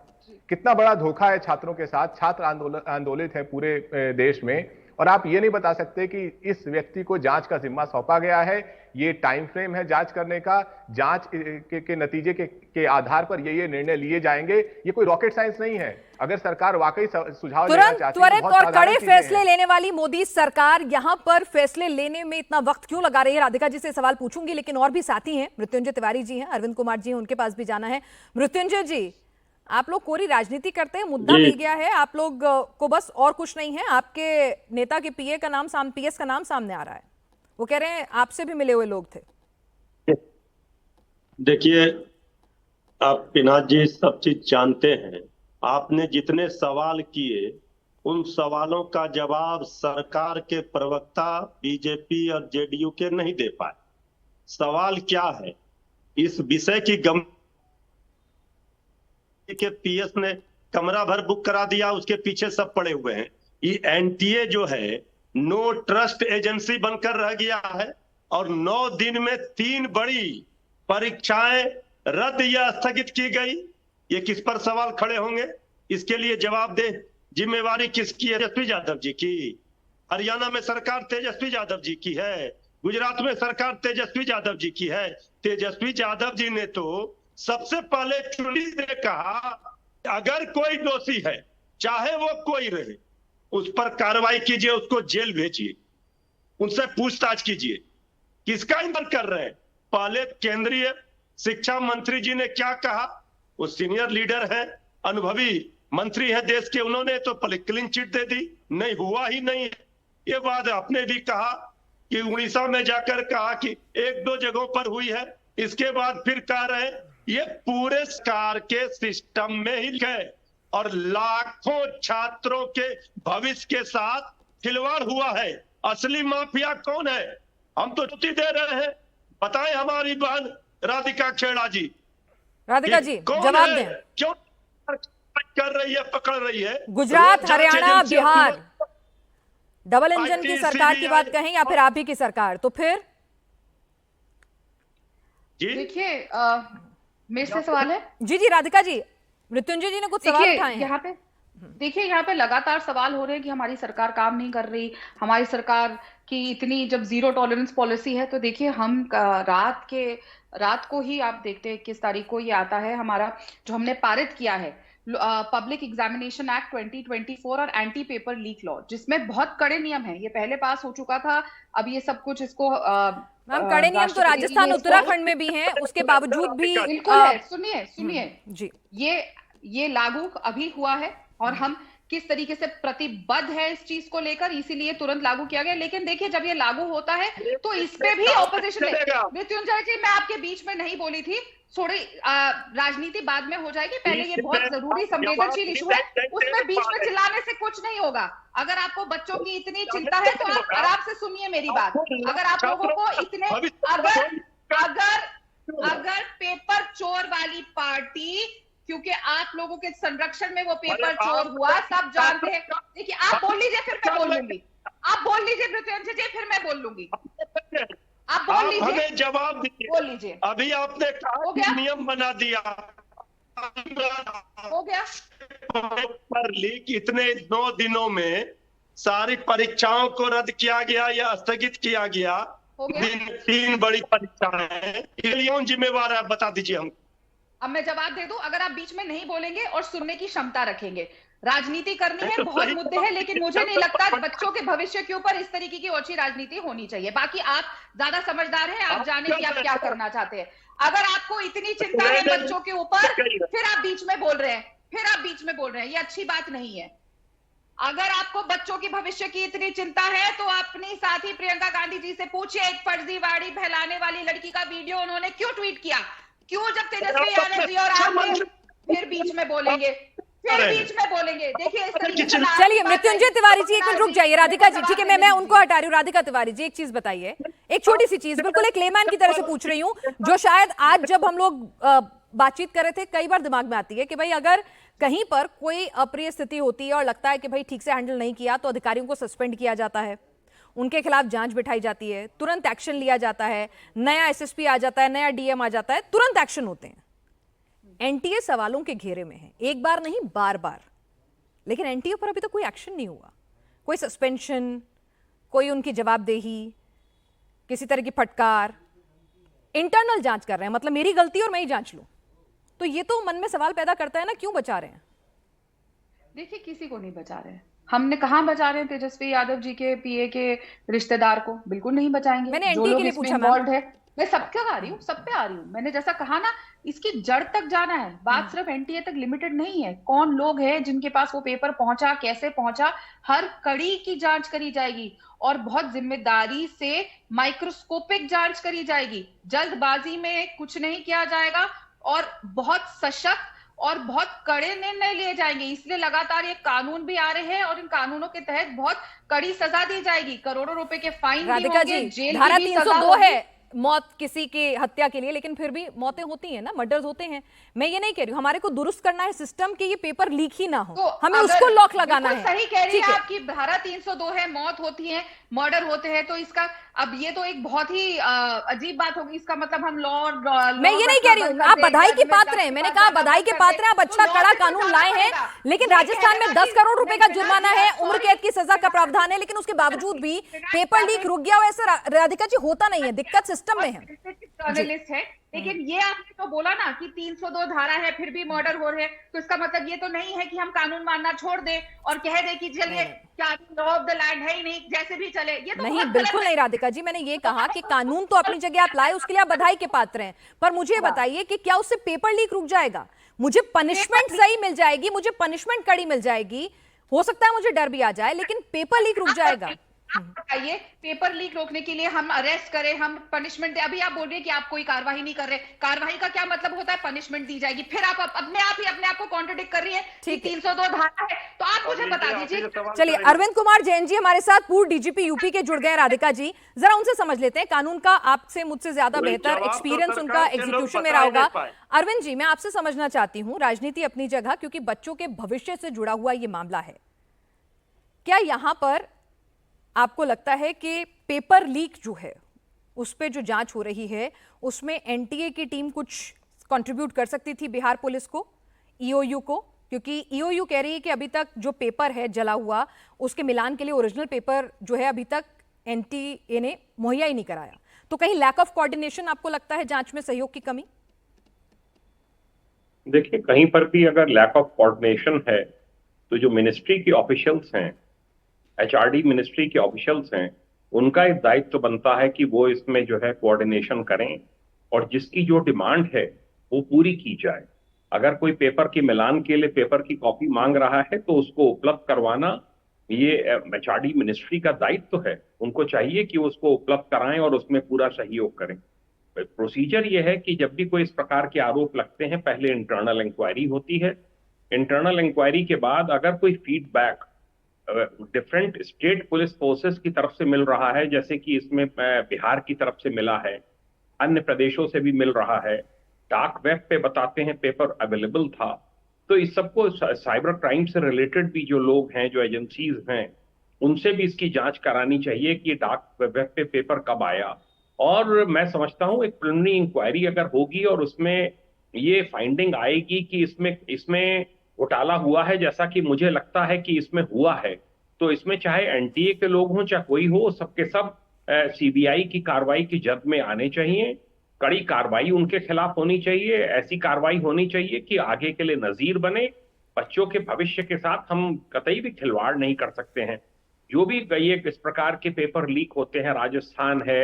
कितना बड़ा धोखा है छात्रों के साथ। छात्र आंदोलित है पूरे देश में, और आप ये नहीं बता सकते कि इस व्यक्ति को जांच का जिम्मा सौंपा गया है, ये टाइम फ्रेम है जांच करने का, जांच के नतीजे के आधार पर ये निर्णय लिए जाएंगे। ये कोई रॉकेट साइंस नहीं है। अगर सरकार वाकई सुझाव लेना तुरंत चाहती है, त्वरित और कड़े फैसले लेने वाली मोदी सरकार यहां पर फैसले लेने में इतना वक्त क्यों लगा रही है? राधिका जी से सवाल पूछूंगी, लेकिन और भी साथी हैं, मृत्युंजय तिवारी जी हैं, अरविंद कुमार जी हैं, उनके पास भी जाना है। मृत्युंजय जी, आप लोग कोरी राजनीति करते हैं, मुद्दा मिल गया है, आप लोग को बस और कुछ नहीं है, आपके नेता के पीएस का नाम सामने आ रहा है, वो कह रहे हैं आपसे भी मिले हुए लोग थे। देखिए, आप पिनाश जी सब चीज जानते हैं। आपने जितने सवाल किए उन सवालों का जवाब सरकार के प्रवक्ता बीजेपी और जेडीयू के नहीं दे पाए। सवाल क्या है? इस विषय की के पीएस ने कमरा भर बुक करा दिया, उसके पीछे सब पड़े हुए हैं। ये एनटीए जो है नो ट्रस्ट एजेंसी बनकर रह गया है, और 9 दिन में 3 बड़ी परीक्षाएं रद्द या स्थगित की गई। ये किस पर सवाल खड़े होंगे? इसके लिए जवाबदेह जिम्मेवारी किसकी है? तेजस्वी यादव जी की। हरियाणा में सरकार तेजस्वी यादव जी की है, गुजरात में सरकार तेजस्वी यादव जी की है। तेजस्वी यादव जी ने तो सबसे पहले चुनी से कहा अगर कोई दोषी है, चाहे वो कोई रहे, उस पर कार्रवाई कीजिए, उसको जेल भेजिए, उनसे पूछताछ कीजिए। किसका इंतजार कर रहे हैं? पहले केंद्रीय शिक्षा मंत्री जी ने क्या कहा? वो सीनियर लीडर है, अनुभवी मंत्री है देश के, उन्होंने तो पहले क्लीन चिट दे दी, नहीं हुआ ही नहीं है। ये बात आपने भी कहा कि उड़ीसा में जाकर कहा कि 1-2 जगहों पर हुई है, इसके बाद फिर कह रहे हैं ये पूरे सरकार के सिस्टम में ही है और लाखों छात्रों के भविष्य के साथ खिलवाड़ हुआ है। असली माफिया कौन है? हम तो छुट्टी दे रहे हैं, बताएं हमारी बहन राधिका खेड़ा जी। राधिका जी जवाब दें, क्यों कर रही है, पकड़ रही है? गुजरात, हरियाणा, बिहार डबल इंजन की सरकार की बात कहें या फिर आप ही की सरकार? तो फिर देखिए, मेरे से सवाल है। जी राधिका जी, मृत्युंजय जी ने कुछ सवाल उठाए हैं। यहाँ पे देखिए, यहाँ पे लगातार सवाल हो रहे हैं कि हमारी सरकार काम नहीं कर रही, हमारी सरकार की इतनी जब जीरो टॉलरेंस पॉलिसी है। तो देखिए, हम रात को ही आप देखते हैं 21 तारीख को ये आता है हमारा, जो हमने पारित किया है पब्लिक एग्जामिनेशन एक्ट 2024 और एंटी पेपर लीक लॉ, जिसमें बहुत कड़े नियम हैं। ये पहले पास हो चुका था, अब ये सब कुछ इसको मैम कड़े नियम तो राजस्थान, उत्तराखंड में भी हैं, उसके बावजूद भी बिल्कुल है। सुनिए जी, ये लागू अभी हुआ है और हम किस तरीके से प्रतिबद्ध है इस चीज को लेकर, इसीलिए तुरंत लागू किया गया। लेकिन देखिए, जब ये लागू होता है तो इस पे भी ऑपोजिशन है। मृत्युंजय जी, मैं आपके बीच में नहीं बोली थी, थोड़ी राजनीति बाद में हो जाएगी, पहले ये बहुत जरूरी संवेदनशील इशू है, उसमें बीच में चिल्लाने से कुछ नहीं होगा। अगर आपको बच्चों की इतनी चिंता है तो आप आराम से सुनिए मेरी बात। अगर आप लोगों को इतने अगर पेपर चोर वाली पार्टी, क्योंकि आप लोगों के संरक्षण में वो पेपर चोर हुआ, सब जानते हैं। देखिए, आप बोल लीजिए फिर मैं बोल लूंगी, आप बोल लीजिए मृत्युंजय जी, फिर मैं बोल लूंगी। आप बोल लीजिए, हमें जवाब दीजिए। बोल लीजिए। अभी आपने कहा कि नियम बना दिया, हो गया पर लीक इतने 9 दिनों में सारी परीक्षाओं को रद्द किया गया या स्थगित किया गया। 3 बड़ी परीक्षाएं, इसके लिए कौन जिम्मेवार है? बता दीजिए हम। अब मैं जवाब दे दूं, अगर आप बीच में नहीं बोलेंगे और सुनने की क्षमता रखेंगे। राजनीति करनी है, बहुत मुद्दे हैं, लेकिन मुझे नहीं लगता बच्चों के भविष्य के ऊपर इस तरीके की ओछी राजनीति होनी चाहिए। बाकी आप ज्यादा समझदार हैं, आप जाने कि आप क्या करना चाहते हैं। अगर आपको इतनी चिंता है बच्चों के ऊपर, फिर आप बीच में बोल रहे हैं, ये अच्छी बात नहीं है। अगर आपको बच्चों की भविष्य की इतनी चिंता है तो अपनी साथी प्रियंका गांधी जी से पूछिए, एक फर्जीवाड़ी फैलाने वाली लड़की का वीडियो उन्होंने क्यों ट्वीट किया? क्यों जब तेजस्वी यादव जी और आप फिर बीच में बोलेंगे, देखिए इस तरीके से चलिए मृत्युंजय तिवारी जी, एक मिनट रुक जाइए। राधिका जी, ठीक है, मैं उनको हटा रही हूँ। राधिका तिवारी जी, एक चीज बताइए, एक छोटी सी चीज, बिल्कुल एक लेमैन की तरह से पूछ रही हूँ, जो शायद आज जब हम लोग बातचीत कर रहे थे कई बार दिमाग में आती है कि भाई अगर कहीं पर कोई अप्रिय स्थिति होती है और लगता है कि भाई ठीक से हैंडल नहीं किया, तो अधिकारियों को सस्पेंड किया जाता है, उनके खिलाफ जांच बिठाई जाती है, तुरंत एक्शन लिया जाता है, नया एसएसपी आ जाता है, नया डीएम आ जाता है, तुरंत एक्शन होते हैं। एनटीए सवालों के घेरे में है, एक बार नहीं बार बार, लेकिन एनटीए पर अभी तक कोई एक्शन नहीं हुआ, कोई सस्पेंशन, कोई उनकी जवाबदेही, किसी तरह की फटकार। इंटरनल जांच कर रहे हैं, मतलब मेरी गलती और मैं ही जांच लूं, तो ये तो मन में सवाल पैदा करता है ना, क्यों बचा रहे हैं? देखिए, किसी को नहीं बचा रहे हैं। हमने कहां बचा रहे हैं तेजस्वी यादव जी के पीए के रिश्तेदार को? बिल्कुल नहीं बचाएंगे। मैंने जो एनटीए लोग के लिए इसमें पूछा इन्वॉल्व है, मैं सबके आ रही हूँ, सब पे आ रही हूँ। मैंने जैसा कहा ना, इसकी जड़ तक जाना है। बात सिर्फ एनटीए तक लिमिटेड नहीं है। कौन लोग हैं जिनके पास वो पेपर पहुंचा, कैसे पहुंचा, हर कड़ी की जांच करी जाएगी और बहुत जिम्मेदारी से माइक्रोस्कोपिक जांच करी जाएगी। जल्दबाजी में कुछ नहीं किया जाएगा और बहुत सशक्त और बहुत कड़े निर्णय लिए जाएंगे। इसलिए लगातार ये कानून भी आ रहे हैं और इन कानूनों के तहत बहुत कड़ी सजा दी जाएगी। करोड़ों रुपए के फाइन भी राधिका होंगे, जी, जेल धारा की भी सजा 302 होगी। है मौत किसी की हत्या के लिए, लेकिन फिर भी मौतें होती हैं ना, मर्डर्स होते हैं। मैं ये नहीं कह रही हूं, हमारे को दुरुस्त करना है सिस्टम कि ये पेपर लीक ही ना हो, तो हमें अगर उसको लॉक लगाना बिल्कुल है। सही कह रही ठीक है है, आपकी, धारा 302 है, मौत होती है, मर्डर होते हैं, तो इसका अब ये तो एक बहुत ही अजीब बात होगी। इसका मतलब हम लॉ मैं ये नहीं कह रही हूँ, आप बधाई के पात्र हैं, मैंने कहा बधाई के पात्र हैं, आप अच्छा कड़ा कानून लाए हैं, लेकिन राजस्थान में 10 करोड़ रुपए का जुर्माना है, उम्र कैद की सजा का प्रावधान है, लेकिन उसके बावजूद भी पेपर लीक रुक गया। वैसे राधिका जी होता नहीं है, दिक्कत सिस्टम में है। जर्नलिस्ट है, लेकिन ये आपने तो बोला ना कि 302 धारा है फिर भी मर्डर हो रहे हैं, तो इसका मतलब ये तो नहीं है कि हम कानून मानना छोड़ दें और कह दें कि चलिए क्या लॉ ऑफ द लैंड है ही नहीं, जैसे भी चले। ये तो नहीं, बहुत बिल्कुल गलत नहीं राधिका जी, मैंने ये कहा कि कानून तो अपनी जगह आप लाए, उसके लिए आप बधाई के पात्र हैं, पर मुझे बताइए कि क्या उससे पेपर लीक रुक जाएगा? मुझे पनिशमेंट सही मिल जाएगी, मुझे पनिशमेंट कड़ी मिल जाएगी, हो सकता है मुझे डर भी आ जाए, लेकिन पेपर लीक रुक जाएगा? आप बताइए, पेपर लीक रोकने के लिए हम अरेस्ट करें, हम पनिशमेंट दे। अभी आप बोल रहे हैं कि आप कोई कार्रवाई नहीं कर रहे। कार्रवाई का क्या मतलब होता है? पनिशमेंट दी जाएगी। फिर आप अपने आप को कॉन्ट्रडिक्ट कर रही है कि 302 धारा है, तो आप मुझे बता दीजिए। चलिए, अरविंद कुमार जैन जी हमारे साथ, पूर्व डीजीपी यूपी के जुड़ गए। राधिका जी, जरा उनसे समझ लेते हैं, कानून का आपसे मुझसे ज्यादा बेहतर एक्सपीरियंस उनका एग्जीक्यूशन में रहा होगा। अरविंद जी, मैं आपसे समझना चाहती हूँ, राजनीति अपनी जगह, क्योंकि बच्चों के भविष्य से जुड़ा हुआ ये मामला है, क्या यहां पर आपको लगता है कि पेपर लीक जो है उस पे जो जांच हो रही है उसमें एनटीए की टीम कुछ कंट्रीब्यूट कर सकती थी बिहार पुलिस को, ईओयू को? क्योंकि ईओयू कह रही है कि अभी तक जो पेपर है जला हुआ, उसके मिलान के लिए ओरिजिनल पेपर जो है अभी तक एनटीए ने मुहैया ही नहीं कराया, तो कहीं लैक ऑफ कोऑर्डिनेशन आपको लगता है, जांच में सहयोग की कमी? देखिए, कहीं पर भी अगर लैक ऑफ कोऑर्डिनेशन है तो जो मिनिस्ट्री के ऑफिशियल्स हैं, एचआरडी मिनिस्ट्री के ऑफिशियल्स हैं, उनका एक दायित्व तो बनता है कि वो इसमें जो है कोऑर्डिनेशन करें और जिसकी जो डिमांड है वो पूरी की जाए। अगर कोई पेपर की मिलान के लिए पेपर की कॉपी मांग रहा है तो उसको उपलब्ध करवाना ये एचआरडी मिनिस्ट्री का दायित्व है। उनको चाहिए कि उसको उपलब्ध कराएं और उसमें पूरा सहयोग करें। प्रोसीजर ये है कि जब भी कोई इस प्रकार के आरोप लगते हैं, पहले इंटरनल इंक्वायरी होती है। इंटरनल इंक्वायरी के बाद अगर कोई feedback different state police forces की तरफ से मिल रहा है, जैसे कि इसमें बिहार की तरफ से मिला है, अन्य प्रदेशों से भी मिल रहा है, डार्क वेब पे बताते हैं पेपर अवेलेबल था, तो इस सबको साइबर क्राइम से रिलेटेड भी जो लोग हैं, जो एजेंसीज हैं, उनसे भी इसकी जांच करानी चाहिए कि डार्क वेब पे पेपर कब आया। और मैं समझता हूं एक प्रिलिमिनरी इंक्वायरी अगर होगी और उसमें ये फाइंडिंग आएगी कि इसमें घोटाला हुआ है, जैसा कि मुझे लगता है कि इसमें हुआ है, तो इसमें चाहे एनटीए के लोग हों चाहे कोई हो, सबके सब सीबीआई की कार्रवाई की जद में आने चाहिए। कड़ी कार्रवाई उनके खिलाफ होनी चाहिए। ऐसी कार्रवाई होनी चाहिए कि आगे के लिए नजीर बने। बच्चों के भविष्य के साथ हम कतई भी खिलवाड़ नहीं कर सकते हैं। जो भी ये इस प्रकार के पेपर लीक होते हैं, राजस्थान है,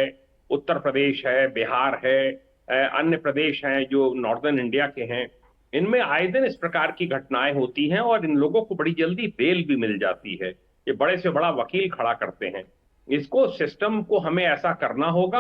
उत्तर प्रदेश है, बिहार है, अन्य प्रदेश हैं जो नॉर्दर्न इंडिया के हैं, इनमें आए दिन इस प्रकार की घटनाएं होती हैं और इन लोगों को बड़ी जल्दी बेल भी मिल जाती है। ये बड़े से बड़ा वकील खड़ा करते हैं। इसको सिस्टम को हमें ऐसा करना होगा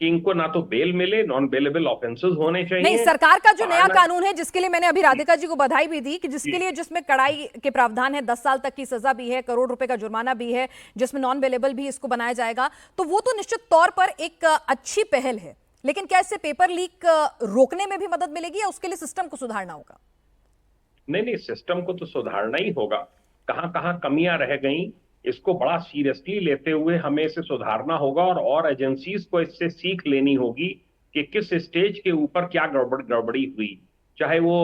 कि इनको ना तो बेल मिले, नॉन बेलेबल ऑफेंसेस होने चाहिए। नहीं, सरकार का जो नया कानून है जिसके लिए मैंने अभी राधिका जी को बधाई भी दी कि जिसके लिए जिसमें कड़ाई के प्रावधान है, 10 साल तक की सजा भी है, करोड़ रुपए का जुर्माना भी है, जिसमें नॉन बेलेबल भी इसको बनाया जाएगा, तो वो तो निश्चित तौर पर एक अच्छी पहल है। लेकिन क्या इससे पेपर लीक रोकने में भी मदद मिलेगी या उसके लिए सिस्टम को सुधारना होगा? नहीं, सिस्टम को तो सुधारना ही होगा। कहां कहां कमियां रह गई, इसको बड़ा सीरियसली लेते हुए हमें इसे सुधारना होगा और एजेंसीज को इससे सीख लेनी होगी कि किस स्टेज के ऊपर क्या गड़बड़ी हुई। चाहे वो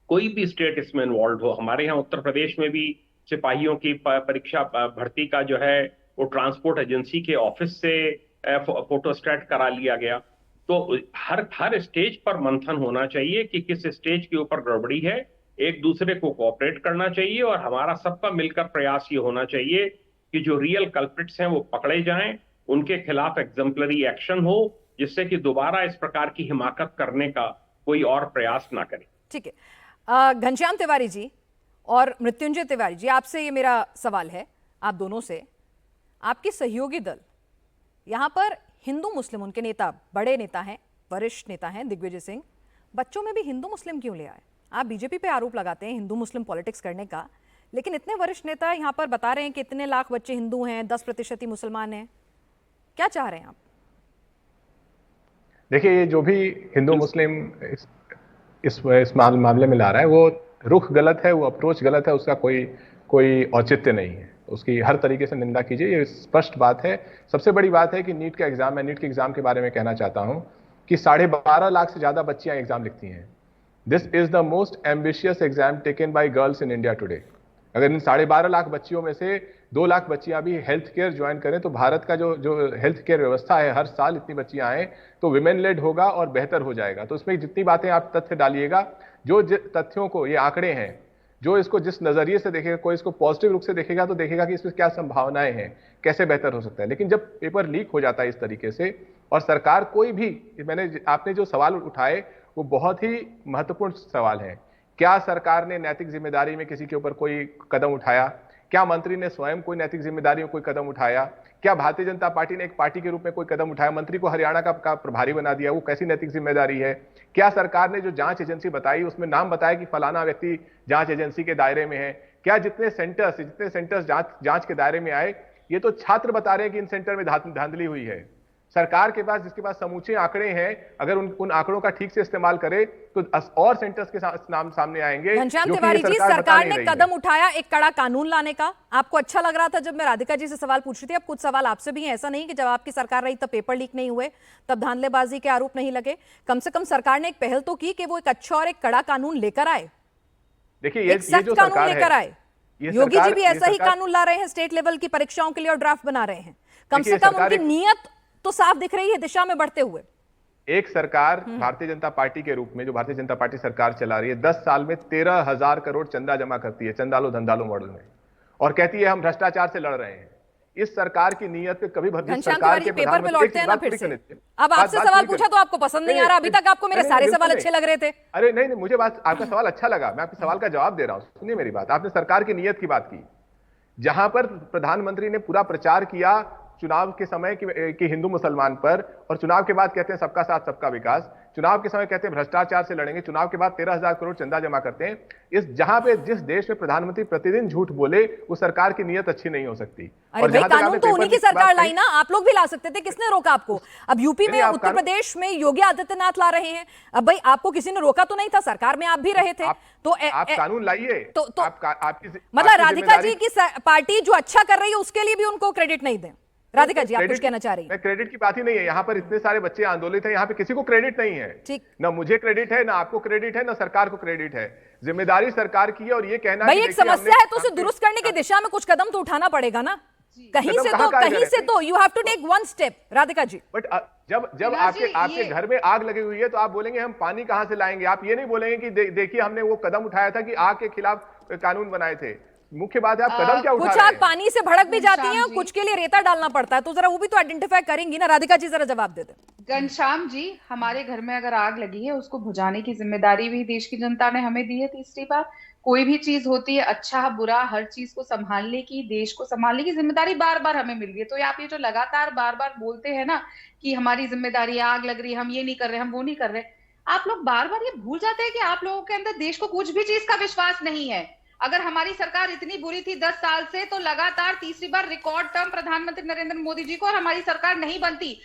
कोई भी स्टेट इसमें इन्वॉल्व हो। हमारे यहाँ उत्तर प्रदेश में भी सिपाहियों की परीक्षा भर्ती का जो है वो ट्रांसपोर्ट एजेंसी के ऑफिस से फोटोस्टैट करा लिया गया। तो हर स्टेज पर मंथन होना चाहिए कि किस स्टेज के ऊपर गड़बड़ी है, एक दूसरे को कोऑपरेट करना चाहिए और हमारा सबका मिलकर प्रयास ये होना चाहिए कि जो रियल कल्प्रिट्स हैं वो पकड़े जाएं, उनके खिलाफ एग्जाम्पलरी एक्शन हो, जिससे कि दोबारा इस प्रकार की हिमाकत करने का कोई और प्रयास ना करें। ठीक है, घनश्याम तिवारी जी और मृत्युंजय तिवारी जी, आपसे ये मेरा सवाल है, आप दोनों से। आपके सहयोगी दल यहाँ पर हिंदू मुस्लिम, उनके नेता बड़े नेता हैं, वरिष्ठ नेता हैं दिग्विजय सिंह, बच्चों में भी हिंदू मुस्लिम क्यों ले आए? आप बीजेपी पे आरोप लगाते हैं हिंदू मुस्लिम पॉलिटिक्स करने का, लेकिन इतने वरिष्ठ नेता यहाँ पर बता रहे हैं कि इतने लाख बच्चे हिंदू हैं, 10% ही मुसलमान हैं। क्या चाह रहे हैं आप? देखिए, ये जो भी हिंदू मुस्लिम इस मामले में ला रहा है वो रुख गलत है, वो अप्रोच गलत है, उसका कोई औचित्य नहीं है। उसकी हर तरीके से निंदा कीजिए, ये स्पष्ट बात है। सबसे बड़ी बात है कि नीट का एग्जाम है। नीट के एग्जाम के बारे में कहना चाहता हूं कि 12.5 लाख से ज्यादा बच्चियां एग्जाम लिखती हैं। This is the most ambitious exam taken by girls in India today. अगर इन 12.5 लाख बच्चियों में से 2 लाख बच्चियां भी हेल्थ केयर ज्वाइन करें तो भारत का जो हेल्थ केयर व्यवस्था है, हर साल इतनी बच्चियां आए तो विमेन लेड होगा और बेहतर हो जाएगा। तो इसमें जितनी बातें आप तथ्य डालिएगा, जो तथ्यों को, ये आंकड़े हैं, जो इसको जिस नजरिए से देखेगा, कोई इसको पॉजिटिव रूप से देखेगा तो देखेगा कि इसमें क्या संभावनाएं हैं, कैसे बेहतर हो सकता है। लेकिन जब पेपर लीक हो जाता है इस तरीके से और सरकार कोई भी, आपने जो सवाल उठाए वो बहुत ही महत्वपूर्ण सवाल है। क्या सरकार ने नैतिक जिम्मेदारी में किसी के ऊपर कोई कदम उठाया? क्या मंत्री ने स्वयं कोई नैतिक जिम्मेदारी में कोई कदम उठाया? क्या भारतीय जनता पार्टी ने एक पार्टी के रूप में कोई कदम उठाया? मंत्री को हरियाणा का प्रभारी बना दिया, वो कैसी नैतिक जिम्मेदारी है? क्या सरकार ने जो जांच एजेंसी बताई उसमें नाम बताया कि फलाना व्यक्ति जांच एजेंसी के दायरे में है? क्या जितने सेंटर्स जांच के दायरे में आए, ये तो छात्र बता रहे हैं कि इन सेंटर में धांधली हुई है। सरकार के पास, जिसके पास समूचे आंकड़े हैं, अगर उन आंकड़ों का ठीक से इस्तेमाल करे तो और सेंटर्स के नाम सामने आएंगे। घनश्याम तिवारी जी, सरकार ने कदम उठाया एक कड़ा कानून लाने का। आपको अच्छा लग रहा था जब मैं राधिका जी से सवाल पूछ रही थी? अब कुछ सवाल आपसे भी हैं। ऐसा नहीं कि जब आपकी सरकार रही तब पेपर लीक नहीं हुए, तब धांधलेबाजी के आरोप नहीं लगे। कम से कम सरकार ने एक पहल तो की कि वो एक अच्छा और एक कड़ा कानून लेकर आए। देखिए, ये सख्त कानून लेकर आए। योगी जी भी ऐसा ही कानून ला रहे हैं स्टेट लेवल की परीक्षाओं के लिए और ड्राफ्ट बना रहे हैं। कम से कम उनकी नीयत तो साफ दिख रही है दिशा में बढ़ते हुए। एक सरकार भारतीय जनता पार्टी के रूप में, जो भारतीय जनता पार्टी सरकार चला रही है, 10 साल में 13,000 करोड़ चंदा जमा करती है, चंदालो धंधालो मॉडल में, और कहती है हम भ्रष्टाचार से लड़ रहे हैं। इस सरकार की नीयत पे कभी सरकार के पेपर पे लौटते हैं ना फिर से। अब आपसे सवाल पूछा तो आपको पसंद नहीं आ रहा। अभी तक आपको मेरे सारे सवाल अच्छे लग रहे थे। अरे नहीं, मुझे आपका सवाल अच्छा लगा, मैं आपके सवाल का जवाब दे रहा हूं। सुनिए मेरी बात। आपने सरकार की नीयत की बात की, जहां पर प्रधानमंत्री ने पूरा प्रचार किया चुनाव के समय कि हिंदू मुसलमान पर, और चुनाव के बाद कहते हैं सबका साथ सबका विकास, चुनाव के समय कहते हैं भ्रष्टाचार से लड़ेंगे, चुनाव के बाद 13,000 करोड़ चंदा जमा करते हैं। जिस देश में प्रधानमंत्री प्रतिदिन झूठ बोले, उस सरकार की नीयत अच्छी नहीं हो सकती। अरे भाई, कानून तो उन्हीं की सरकार लाई ना, आप लोग भी ला सकते थे, किसने रोका आपको? अब यूपी में, उत्तर प्रदेश में योगी आदित्यनाथ ला रहे हैं। अब भाई आपको किसी ने रोका तो नहीं था, सरकार में आप भी रहे थे। तो आप कानून लाइए। तो मतलब राधिका जी की पार्टी जो अच्छा कर रही है उसके लिए भी उनको क्रेडिट नहीं दें? राधिका जी, आप कुछ कहना चाह रही हैं? क्रेडिट की बात ही नहीं है। यहाँ पर इतने सारे बच्चे आंदोलित हैं, यहाँ पे किसी को क्रेडिट नहीं है। ठीक, ना मुझे क्रेडिट है, ना आपको क्रेडिट है, ना सरकार को क्रेडिट है। जिम्मेदारी सरकार की है। और ये कहना भाई एक समस्या है तो उसे दुरुस्त करने की दिशा में कुछ कदम तो उठाना पड़ेगा ना, कहीं से तो you have to take one step. Radhika ji, but जब आपके घर में आग लगी हुई है तो आप बोलेंगे हम पानी कहां से लाएंगे? आप ये नहीं बोलेंगे कि देखिए हमने वो कदम उठाया था कि आग के खिलाफ कानून बनाए थे। मुख्य बात है आप कदम क्या उठा रहे हैं? कुछ आग पानी से भड़क भी जाती हैं, कुछ के लिए रेता डालना पड़ता है, तो जरा वो भी तो आइडेंटिफाई करेंगी ना। राधिका जी जरा जवाब दे दें। घनश्याम जी, हमारे घर में अगर आग लगी है उसको बुझाने की जिम्मेदारी भी देश की जनता ने हमें दी है। तीसरी बार, कोई भी चीज होती है, अच्छा बुरा, हर चीज को संभालने की, देश को संभालने की जिम्मेदारी बार बार हमें मिल रही है। तो आप ये जो लगातार बार बार बोलते हैं ना कि हमारी जिम्मेदारी है, आग लग रही है, हम ये नहीं कर रहे, हम वो नहीं कर रहे, आप लोग बार बार ये भूल जाते हैं कि आप लोगों के अंदर देश को कुछ भी चीज का विश्वास नहीं है। अगर हमारी सरकार इतनी बुरी थी 10 साल से, तो लगातार तीसरी बार रिकॉर्ड टर्म प्रधानमंत्री नरेंद्र मोदी जी को और हमारी सरकार नहीं बनती।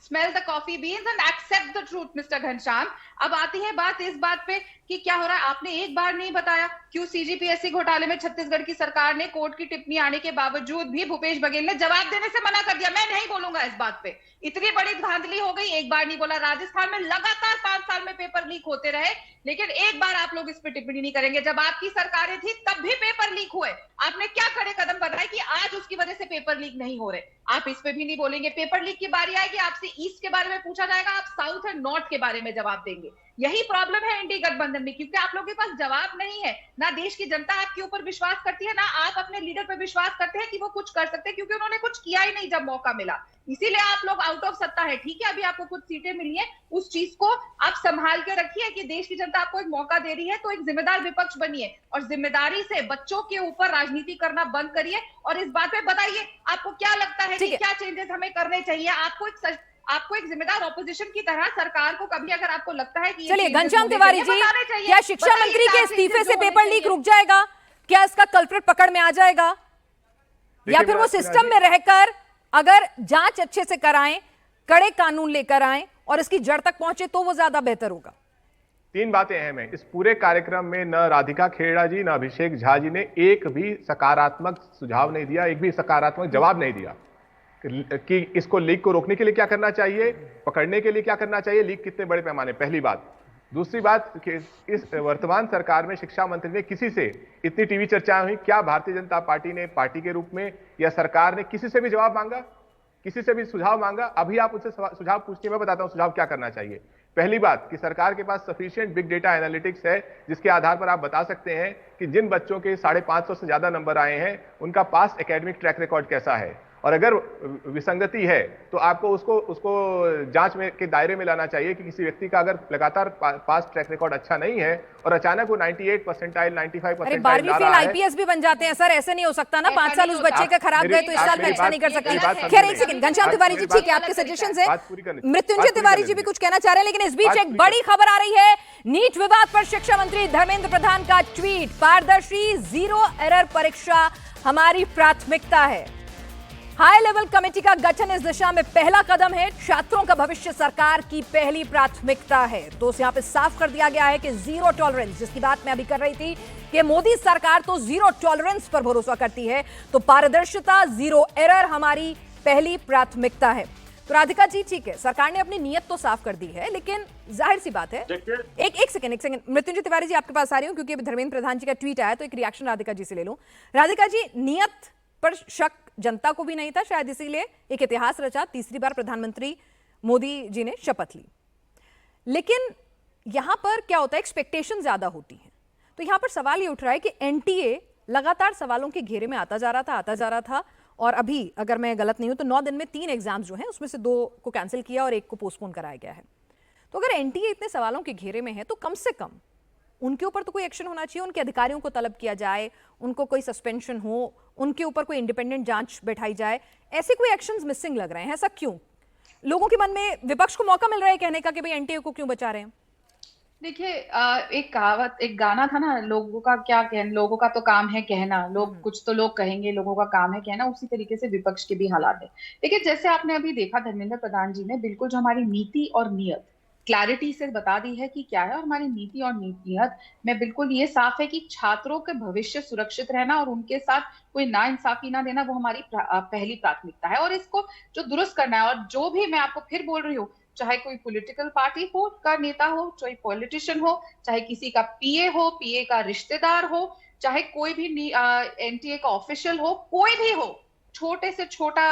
Smell the coffee beans and accept the truth mister Ghanshyam. अब आती है बात इस बात पे कि क्या हो रहा है। आपने एक बार नहीं बताया क्यों सीजीपीएससी घोटाले में छत्तीसगढ़ की सरकार ने कोर्ट की टिप्पणी आने के बावजूद भी भूपेश बघेल ने जवाब देने से मना कर दिया। मैं नहीं बोलूंगा इस बात पे, इतनी बड़ी धांधली हो गई, एक बार नहीं बोला। राजस्थान में लगातार 5 साल में पेपर लीक होते रहे, लेकिन एक बार आप लोग इस पे टिप्पणी नहीं करेंगे। जब आपकी सरकारें थी तब भी पेपर लीक हुए, आपने क्या खड़े कदम बढ़ाए कि आज उसकी वजह से पेपर लीक नहीं हो रहे। आप इस पे भी नहीं बोलेंगे। पेपर लीक की बारी आएगी, आपसे ईस्ट के बारे में पूछा जाएगा, आप साउथ एंड नॉर्थ के बारे में जवाब देंगे। यही प्रॉब्लम है एनडीए गठबंधन में, क्योंकि आप लोगों के पास जवाब नहीं है। ना देश की जनता आपके ऊपर विश्वास करती है, ना आप अपने लीडर पर विश्वास करते हैं कि वो कुछ कर सकते हैं, क्योंकि उन्होंने कुछ किया ही नहीं जब मौका मिला। इसीलिए आप लोग आउट ऑफ सत्ता है। ठीक है, अभी आपको कुछ सीटें मिली है, उस चीज को आप संभाल के रखिए कि देश की जनता आपको एक मौका दे रही है, तो एक जिम्मेदार विपक्ष बनिए और जिम्मेदारी से बच्चों के ऊपर राजनीति करना बंद करिए। और इस बात पे बताइए आपको क्या लगता है कि क्या चेंजेस हमें करने चाहिए। आपको एक जिम्मेदार ऑपोजिशन की तरह सरकार को कभी अगर आपको लगता है कि चलिए घनश्याम तिवारी जी, क्या शिक्षा मंत्री के इस्तीफे से पेपर लीक रुक जाएगा? क्या इसका कल्प्रिट पकड़ में आ जाएगा, या फिर वो सिस्टम में रहकर अगर जांच अच्छे से कराएं, कड़े कानून लेकर आएं और इसकी जड़ तक पहुंचे तो वो ज्यादा बेहतर होगा? 3 बातें अहम हैं इस पूरे कार्यक्रम में। न राधिका खेड़ा जी, न अभिषेक झा जी ने एक भी सकारात्मक सुझाव नहीं दिया, एक भी सकारात्मक जवाब नहीं दिया कि इसको लीक को रोकने के लिए क्या करना चाहिए, पकड़ने के लिए क्या करना चाहिए, लीक कितने बड़े पैमाने। पहली बात। दूसरी बात कि इस वर्तमान सरकार में शिक्षा मंत्री ने किसी से इतनी टीवी चर्चाएं हुई, क्या भारतीय जनता पार्टी ने पार्टी के रूप में या सरकार ने किसी से भी जवाब मांगा, किसी से भी सुझाव मांगा? अभी आप उससे सुझाव पूछिए, मैं बताता हूं सुझाव क्या करना चाहिए। पहली बात कि सरकार के पास सफिशिएंट बिग डेटा एनालिटिक्स है, जिसके आधार पर आप बता सकते हैं कि जिन बच्चों के 550 से ज्यादा नंबर आए हैं उनका पास्ट एकेडमिक ट्रैक रिकॉर्ड कैसा है, और अगर विसंगति है तो आपको उसको जांच में के दायरे में लाना चाहिए कि किसी व्यक्ति का अगर लगातार पास्ट ट्रैक रिकॉर्ड अच्छा नहीं है और अचानक वो 98 परसेंटाइल 95 परसेंटाइल 12वीं फेल आईपीएस भी बन जाते हैं सर, ऐसे नहीं हो सकता ना। 5 साल उस बच्चे का खराब गए तो इस साल में अच्छा नहीं कर सकते। खैर एक सेकंड, घनश्याम तिवारी जी ठीक है, आपके सजेशंस है। मृत्युंजय तिवारी जी भी कुछ कहना चाह रहे हैं, लेकिन इस बीच एक बड़ी खबर आ रही है। नीट विवाद पर शिक्षा मंत्री धर्मेंद्र प्रधान का ट्वीट, पारदर्शी जीरो एरर परीक्षा हमारी प्राथमिकता है। हाई लेवल कमेटी का गठन इस दिशा में पहला कदम है। छात्रों का भविष्य सरकार की पहली प्राथमिकता है। तो यहां पे साफ कर दिया गया है कि जीरो टॉलरेंस, जिसकी बात मैं अभी कर रही थी कि मोदी सरकार तो जीरो टॉलरेंस पर भरोसा करती है, तो पारदर्शिता, जीरो एरर हमारी पहली प्राथमिकता है। तो राधिका जी ठीक है, सरकार ने अपनी नीयत तो साफ कर दी है, लेकिन जाहिर सी बात है। एक सेकंड मृत्युंजय तिवारी जी आपके पास आ रही हूं, क्योंकि अभी धर्मेंद्र प्रधान जी का ट्वीट आया, तो एक रिएक्शन राधिका जी से ले लूं। राधिका जी, नियत पर शक जनता को भी नहीं था, शायद इसीलिए एक इतिहास रचा, तीसरी बार प्रधानमंत्री मोदी जी ने शपथ ली। लेकिन यहां पर क्या होता है, एक्सपेक्टेशन ज्यादा होती हैं। तो यहां पर सवाल ये उठ रहा है कि एनटीए लगातार सवालों के घेरे में आता जा रहा था और अभी अगर मैं गलत नहीं हूं तो 9 दिन में 3 एग्जाम्स जो हैं उसमें से 2 को कैंसिल किया और 1 को पोस्टपोन कराया गया है। तो अगर एनटीए इतने सवालों के घेरे में है तो कम से कम उनके ऊपर तो कोई एक्शन होना चाहिए, उनके अधिकारियों को तलब किया जाए, उनको कोई सस्पेंशन हो, उनके ऊपर कोई इंडिपेंडेंट जांच बैठाई जाए। ऐसे कोई एक्शंस मिसिंग लग रहे हैं, ऐसा क्यों? लोगों के मन में, विपक्ष को मौका मिल रहा है कहने का कि भाई एनटीए को क्यों बचा रहे हैं? देखिए, एक कहावत, एक गाना था ना, लोगों का क्या कहना, लोगों का तो काम है कहना, लोग कुछ तो लोग कहेंगे, लोगों का काम है कहना। उसी तरीके से विपक्ष के भी हालात है। लेकिन जैसे आपने अभी देखा, धर्मेंद्र प्रधान जी ने बिल्कुल जो हमारी नीति और नियत क्लैरिटी से बता दी है कि क्या है, और हमारी नीति और नियत में बिल्कुल ये साफ है कि छात्रों के भविष्य सुरक्षित रहना और उनके साथ कोई नाइंसाफी ना देना, वो हमारी पहली प्राथमिकता है। और इसको जो दुरुस्त करना है, और जो भी मैं आपको फिर बोल रही हूँ, चाहे कोई पॉलिटिकल पार्टी हो का नेता हो, चाहे पॉलिटिशियन हो, चाहे किसी का पीए हो, पीए का रिश्तेदार हो, चाहे कोई भी एनटीए का ऑफिशियल हो, कोई भी हो, छोटे से छोटा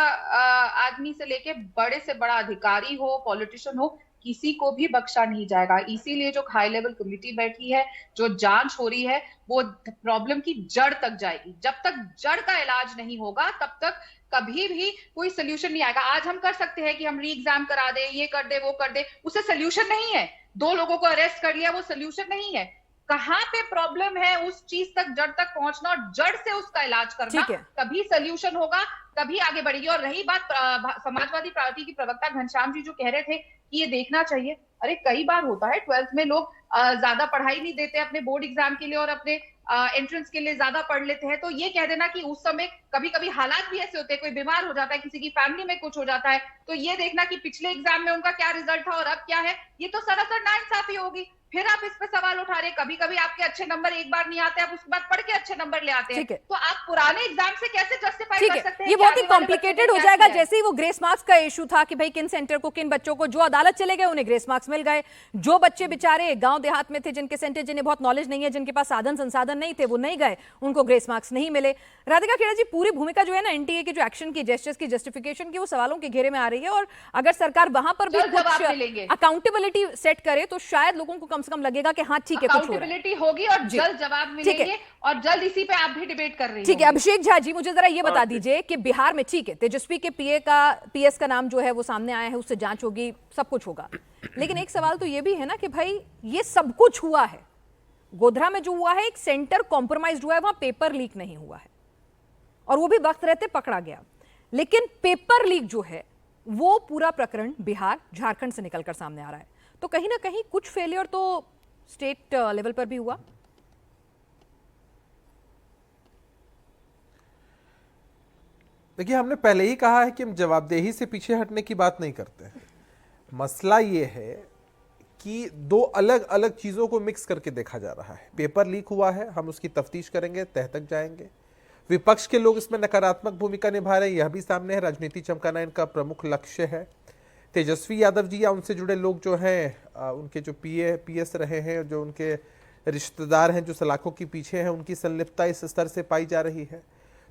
आदमी से लेके बड़े से बड़ा अधिकारी हो, पॉलिटिशियन हो, किसी को भी बख्शा नहीं जाएगा। इसीलिए जो हाई लेवल कमेटी बैठी है, जो जांच हो रही है, वो प्रॉब्लम की जड़ तक जाएगी। जब तक जड़ का इलाज नहीं होगा तब तक कभी भी कोई सोल्यूशन नहीं आएगा। आज हम कर सकते हैं कि हम री एग्जाम करा दे, ये कर दे, वो कर दे, उससे सोल्यूशन नहीं है। 2 लोगों को अरेस्ट कर लिया, वो सोल्यूशन नहीं है। कहां पे प्रॉब्लम है उस चीज तक, जड़ तक पहुंचना और जड़ से उसका इलाज करना, तभी सोल्यूशन होगा, तभी आगे बढ़ेगी। और रही बात समाजवादी पार्टी की प्रवक्ता घनश्याम जी जो कह रहे थे कि ये देखना चाहिए, अरे कई बार होता है 12th में लोग ज्यादा पढ़ाई नहीं देते अपने बोर्ड एग्जाम के लिए और अपने एंट्रेंस के लिए ज्यादा पढ़ लेते हैं, तो ये कह देना कि उस समय कभी कभी हालात भी ऐसे होते हैं, कोई बीमार हो जाता है, किसी की फैमिली में कुछ हो जाता है, तो ये देखना कि पिछले एग्जाम में उनका क्या रिजल्ट था और अब क्या है, ये तो सरासर नाइंसाफी होगी। फिर आप इस पे सवाल उठा रहे, कभी कभी आपके अच्छे नंबर एक बार नहीं आते, आप उसके बाद पढ़ के अच्छे नंबर ले आते हैं, तो आप पुराने एग्जाम से कैसे जस्टिफाई कर सकते हैं? ये बहुत ही कॉम्प्लिकेटेड हो जाएगा। जैसे ही वो ग्रेस मार्क्स का इशू था कि भाई किन सेंटर को, किन बच्चों को, जो अदालत चले गए उन्हें ग्रेस मार्क्स मिल गए, जो बच्चे बेचारे गांव देहात में थे, जिनके सेंटर, जिन्हें बहुत नॉलेज नहीं है, जिनके पास साधन संसाधन नहीं थे, वो नहीं गए, उनको ग्रेस मार्क्स नहीं मिले। राधिका खेड़ा जी, पूरी भूमिका जो है ना एनटीए की, जो एक्शन की, जेस्चर्स की, जस्टिफिकेशन की, वो सवालों के घेरे में आ रही है। और अगर सरकार वहां पर भी कुछ अकाउंटेबिलिटी सेट करे तो शायद लोगों को कम से कम लगेगा कि हाँ ठीक है, अकाउंटेबिलिटी होगी और जल्द जवाब मिलेंगे, और जल्द इसी पे आप भी डिबेट कर रही हैं। ठीक है, अभिषेक झा जी मुझे जरा ये बता दीजिए कि बिहार में, ठीक है, तेजस्वी के पीएस का नाम जो है वो सामने आया है, उससे जांच होगी, सब कुछ होगा, लेकिन एक सवाल तो ये भी है ना कि भाई ये सब कुछ हुआ है, गोधरा में जो हुआ है एक सेंटर कॉम्प्रोमाइज हुआ है, वहां पेपर लीक नहीं हुआ है और वो भी वक्त रहते पकड़ा गया, लेकिन पेपर लीक जो है वो पूरा प्रकरण बिहार झारखंड से निकलकर सामने आ रहा है। तो कहीं ना कहीं कुछ फेलियर तो स्टेट लेवल पर भी हुआ। देखिए, हमने पहले ही कहा है कि हम जवाबदेही से पीछे हटने की बात नहीं करते। मसला ये है कि 2 अलग अलग चीजों को मिक्स करके देखा जा रहा है। पेपर लीक हुआ है, हम उसकी तफ्तीश करेंगे, तह तक जाएंगे। विपक्ष के लोग इसमें नकारात्मक भूमिका निभा रहे हैं, यह भी सामने है, राजनीति चमकाना इनका प्रमुख लक्ष्य है। तेजस्वी यादव जी या उनसे जुड़े लोग जो हैं, उनके जो पीएस रहे हैं, जो उनके रिश्तेदार हैं, जो सलाखों के पीछे हैं, उनकी संलिप्तता इस स्तर से पाई जा रही है।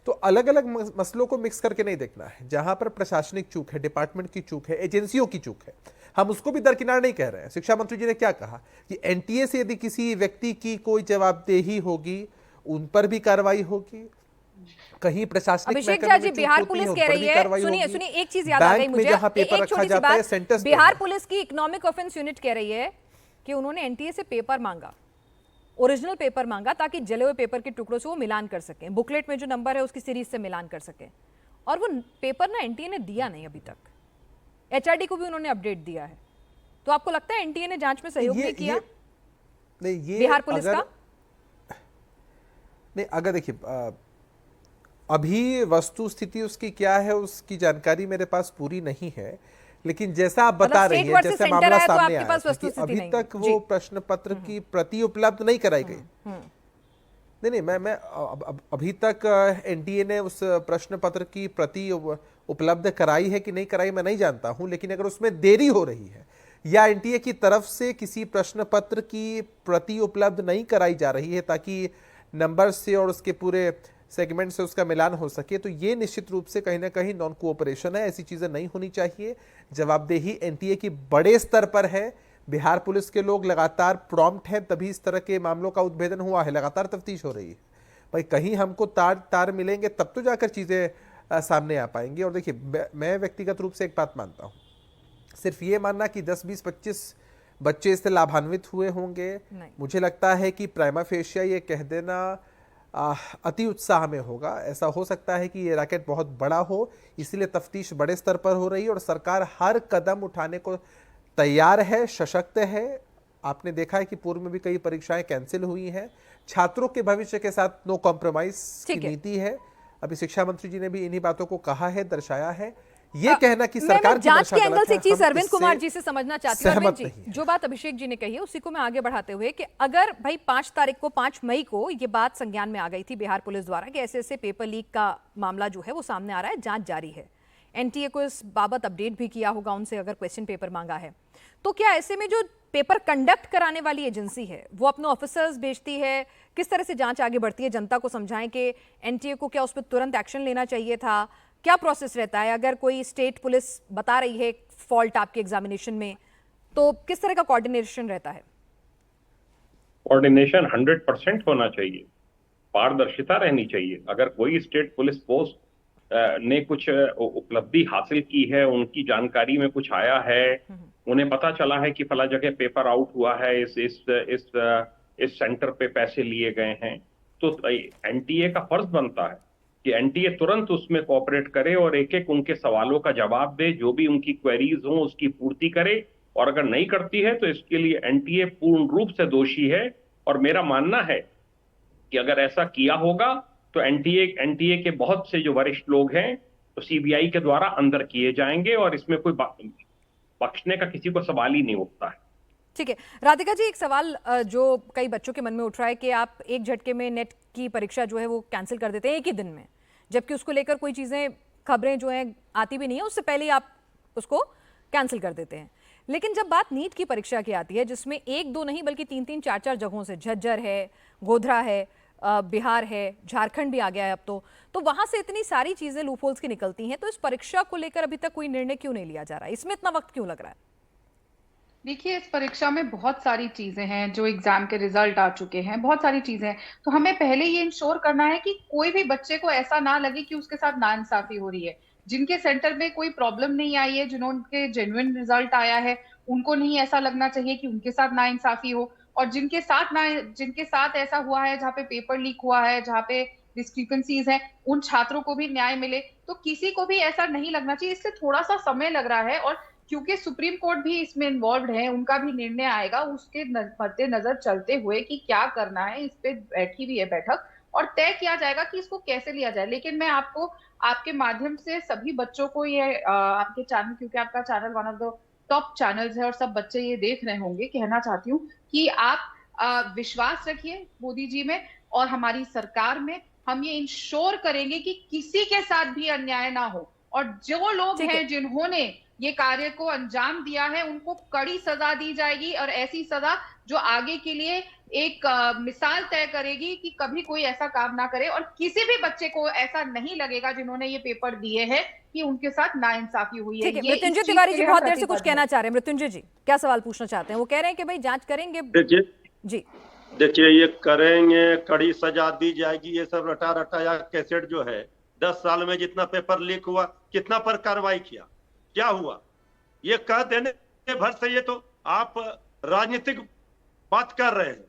तो अलग अलग मसलों को मिक्स करके नहीं देखना है। जहां पर प्रशासनिक चूक है, डिपार्टमेंट की चूक है, एजेंसियों की चूक है, हम उसको भी दरकिनार नहीं कह रहे हैं। शिक्षा मंत्री जी ने क्या कहा कि एनटीए से यदि किसी व्यक्ति की कोई जवाबदेही होगी, उन पर भी कार्रवाई होगी। कहीं प्रशासनिक अभिषेक झा जी, बिहार पुलिस कह रही है, सुनिए एक चीज याद आ गई मुझे, एक छोटी सी बात, बिहार पुलिस की इकोनॉमिक ऑफेंस यूनिट कह रही है कि उन्होंने एनटीए से पेपर मांगा, ओरिजिनल पेपर मांगा, ताकि जले हुए पेपर के टुकड़ों से वो मिलान कर सकें, बुकलेट में जो नंबर है उसकी सीरीज से मिलान कर सकें, और वो पेपर ना एनटीए ने दिया नहीं अभी तक। एचआरडी को भी उन्होंने अपडेट दिया है। तो आपको लगता है एनटीए ने जांच में सहयोग नहीं किया बिहार पुलिस का? नहीं, अगर देखिए अभी वस्तु स्थिति उसकी क्या है उसकी जानकारी मेरे पास पूरी नहीं है, लेकिन जैसा आप बता रही हैं, जैसे मामला सामने आया है कि अभी तक वो प्रश्न पत्र की प्रति उपलब्ध नहीं कराई गई। नहीं, मैं अभी तक एनटीए ने उस प्रश्न पत्र की प्रति उपलब्ध कराई है कि नहीं कराई मैं नहीं जानता हूं, लेकिन अगर उसमें देरी हो रही है या एनटीए की तरफ से किसी प्रश्न पत्र की प्रति उपलब्ध नहीं कराई जा रही है ताकि नंबर से और उसके पूरे सेगमेंट से उसका मिलान हो सके, तो ये निश्चित रूप से कहीं ना कहीं नॉन कोऑपरेशन है। ऐसी चीजें नहीं होनी चाहिए। जवाबदेही एनटीए की बड़े स्तर पर है। बिहार पुलिस के लोग लगातार प्रॉम्प्ट हैं, तभी इस तरह के मामलों का उद्भेदन हुआ है। लगातार तफ्तीश हो रही है। भाई कहीं हमको तार मिलेंगे तब तो जाकर चीजें सामने आ पाएंगी। और देखिए, मैं व्यक्तिगत रूप से एक बात मानता हूं, सिर्फ ये मानना कि 10, 20, 25 बच्चे इससे लाभान्वित हुए होंगे, मुझे लगता है कि प्राइमा फेशिया ये कह देना अति उत्साह में होगा। ऐसा हो सकता है कि ये रैकेट बहुत बड़ा हो, इसलिए तफ्तीश बड़े स्तर पर हो रही है और सरकार हर कदम उठाने को तैयार है, सशक्त है। आपने देखा है कि पूर्व में भी कई परीक्षाएं कैंसिल हुई हैं। छात्रों के भविष्य के साथ नो कॉम्प्रोमाइज की नीति है। अभी शिक्षा मंत्री जी ने भी इन्हीं बातों को कहा है, दर्शाया है। ये कहना कि सरकार जांच के एंगल से एक चीज अरविंद कुमार जी से समझना चाहती हूं। अरविंद जी, जो बात अभिषेक जी ने कही है उसी को मैं आगे बढ़ाते हुए कि अगर भाई 5 मई को ये बात संज्ञान में आ गई थी बिहार पुलिस द्वारा कि ऐसे ऐसे पेपर लीक का मामला जो है वो सामने आ रहा है, जांच जारी है, एनटीए को इस बाबत अपडेट भी किया होगा उनसे अगर क्वेश्चन पेपर मांगा है, तो क्या ऐसे में जो पेपर कंडक्ट कराने वाली एजेंसी है वो अपने ऑफिसर्स भेजती है, किस तरह से जांच आगे बढ़ती है? जनता को समझाएं कि एनटीए को क्या उस पर तुरंत एक्शन लेना चाहिए था, क्या प्रोसेस रहता है अगर कोई स्टेट पुलिस बता रही है फॉल्ट आपके एग्जामिनेशन में, तो किस तरह का कोऑर्डिनेशन रहता है? कोऑर्डिनेशन 100% होना चाहिए, पारदर्शिता रहनी चाहिए। अगर कोई स्टेट पुलिस पोस्ट ने कुछ उपलब्धि हासिल की है, उनकी जानकारी में कुछ आया है, उन्हें पता चला है कि फला जगह पेपर आउट हुआ है, इस सेंटर पे पैसे लिए गए हैं, तो एनटीए का फर्ज बनता है कि एनटीए तुरंत उसमें कोऑपरेट करे और एक एक उनके सवालों का जवाब दे, जो भी उनकी क्वेरीज हो उसकी पूर्ति करे। और अगर नहीं करती है तो इसके लिए एनटीए पूर्ण रूप से दोषी है। और मेरा मानना है कि अगर ऐसा किया होगा तो एनटीए के बहुत से जो वरिष्ठ लोग हैं तो सीबीआई के द्वारा अंदर किए जाएंगे और इसमें कोई बख्शने का किसी को सवाल ही नहीं उठता है। ठीक है राधिका जी, एक सवाल जो कई बच्चों के मन में उठ रहा है कि आप एक झटके में नेट की परीक्षा जो है वो कैंसिल कर देते हैं एक ही दिन में, जबकि उसको लेकर कोई चीजें खबरें जो हैं आती भी नहीं है, उससे पहले ही आप उसको कैंसिल कर देते हैं। लेकिन जब बात नीट की परीक्षा की आती है, जिसमें एक दो नहीं बल्कि 3-3 4-4 जगहों से, झज्जर है, गोधरा है, बिहार है, झारखंड भी आ गया है अब तो वहां से इतनी सारी चीजें लूपहोल्स की निकलती हैं, तो इस परीक्षा को लेकर अभी तक कोई निर्णय क्यों नहीं लिया जा रहा है? इसमें इतना वक्त क्यों लग रहा है? देखिए, इस परीक्षा में बहुत सारी चीजें हैं, जो एग्जाम के रिजल्ट आ चुके हैं, बहुत सारी चीजें हैं। तो हमें पहले ये इंश्योर करना है कि कोई भी बच्चे को ऐसा ना लगे कि उसके साथ नाइंसाफी हो रही है। जिनके सेंटर में कोई प्रॉब्लम नहीं आई है, जिन्होंने जेन्युइन रिजल्ट आया है, उनको नहीं ऐसा लगना चाहिए कि उनके साथ नाइंसाफी हो। और जिनके साथ ऐसा हुआ है, जहाँ पे पेपर लीक हुआ है, जहाँ पे डिस्क्रिपेंसीज हैं, उन छात्रों को भी न्याय मिले। तो किसी को भी ऐसा नहीं लगना चाहिए। इससे थोड़ा सा समय लग रहा है, और क्योंकि सुप्रीम कोर्ट भी इसमें इन्वॉल्व है, उनका भी निर्णय आएगा, उसके मद्देनजर चलते हुए कि क्या करना है, इस पे बैठी हुई है बैठक और तय किया जाएगा कि इसको कैसे लिया जाए। लेकिन मैं आपको आपके माध्यम से सभी बच्चों को ये आपके चैनल, क्योंकि आपका channel one of the top channels है और सब बच्चे ये देख रहे होंगे, कहना चाहती हूँ कि आप विश्वास रखिए मोदी जी में और हमारी सरकार में। हम ये इंश्योर करेंगे कि किसी के साथ भी अन्याय ना हो, और जो लोग हैं जिन्होंने ये कार्य को अंजाम दिया है, उनको कड़ी सजा दी जाएगी, और ऐसी सजा जो आगे के लिए एक मिसाल तय करेगी कि कभी कोई ऐसा काम ना करे, और किसी भी बच्चे को ऐसा नहीं लगेगा जिन्होंने ये पेपर दिए हैं कि उनके साथ नाइंसाफी हुई है। मृत्युंजय तिवारी जी बहुत देर से कुछ कहना चाह रहे हैं। मृत्युंजय जी क्या सवाल पूछना चाहते हैं? वो कह रहे हैं कि भाई जांच करेंगे। देखिए ये करेंगे, कड़ी सजा दी जाएगी, ये सब रटा रटाया कैसेट जो है, 10 साल में जितना पेपर लीक हुआ, कितना पर कार्रवाई किया, क्या हुआ? ये कह देने भर से ये तो आप राजनीतिक बात कर रहे हैं।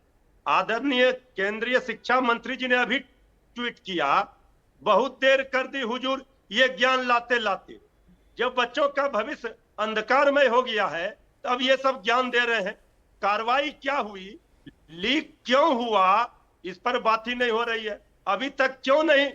आदरणीय केंद्रीय शिक्षा मंत्री जी ने अभी ट्वीट किया, बहुत देर कर दी हुजूर ये ज्ञान लाते लाते। जब बच्चों का भविष्य अंधकारमय हो गया है, तब ये सब ज्ञान दे रहे हैं। कार्रवाई क्या हुई, लीक क्यों हुआ, इस पर बात ही नहीं हो रही है। अभी तक क्यों नहीं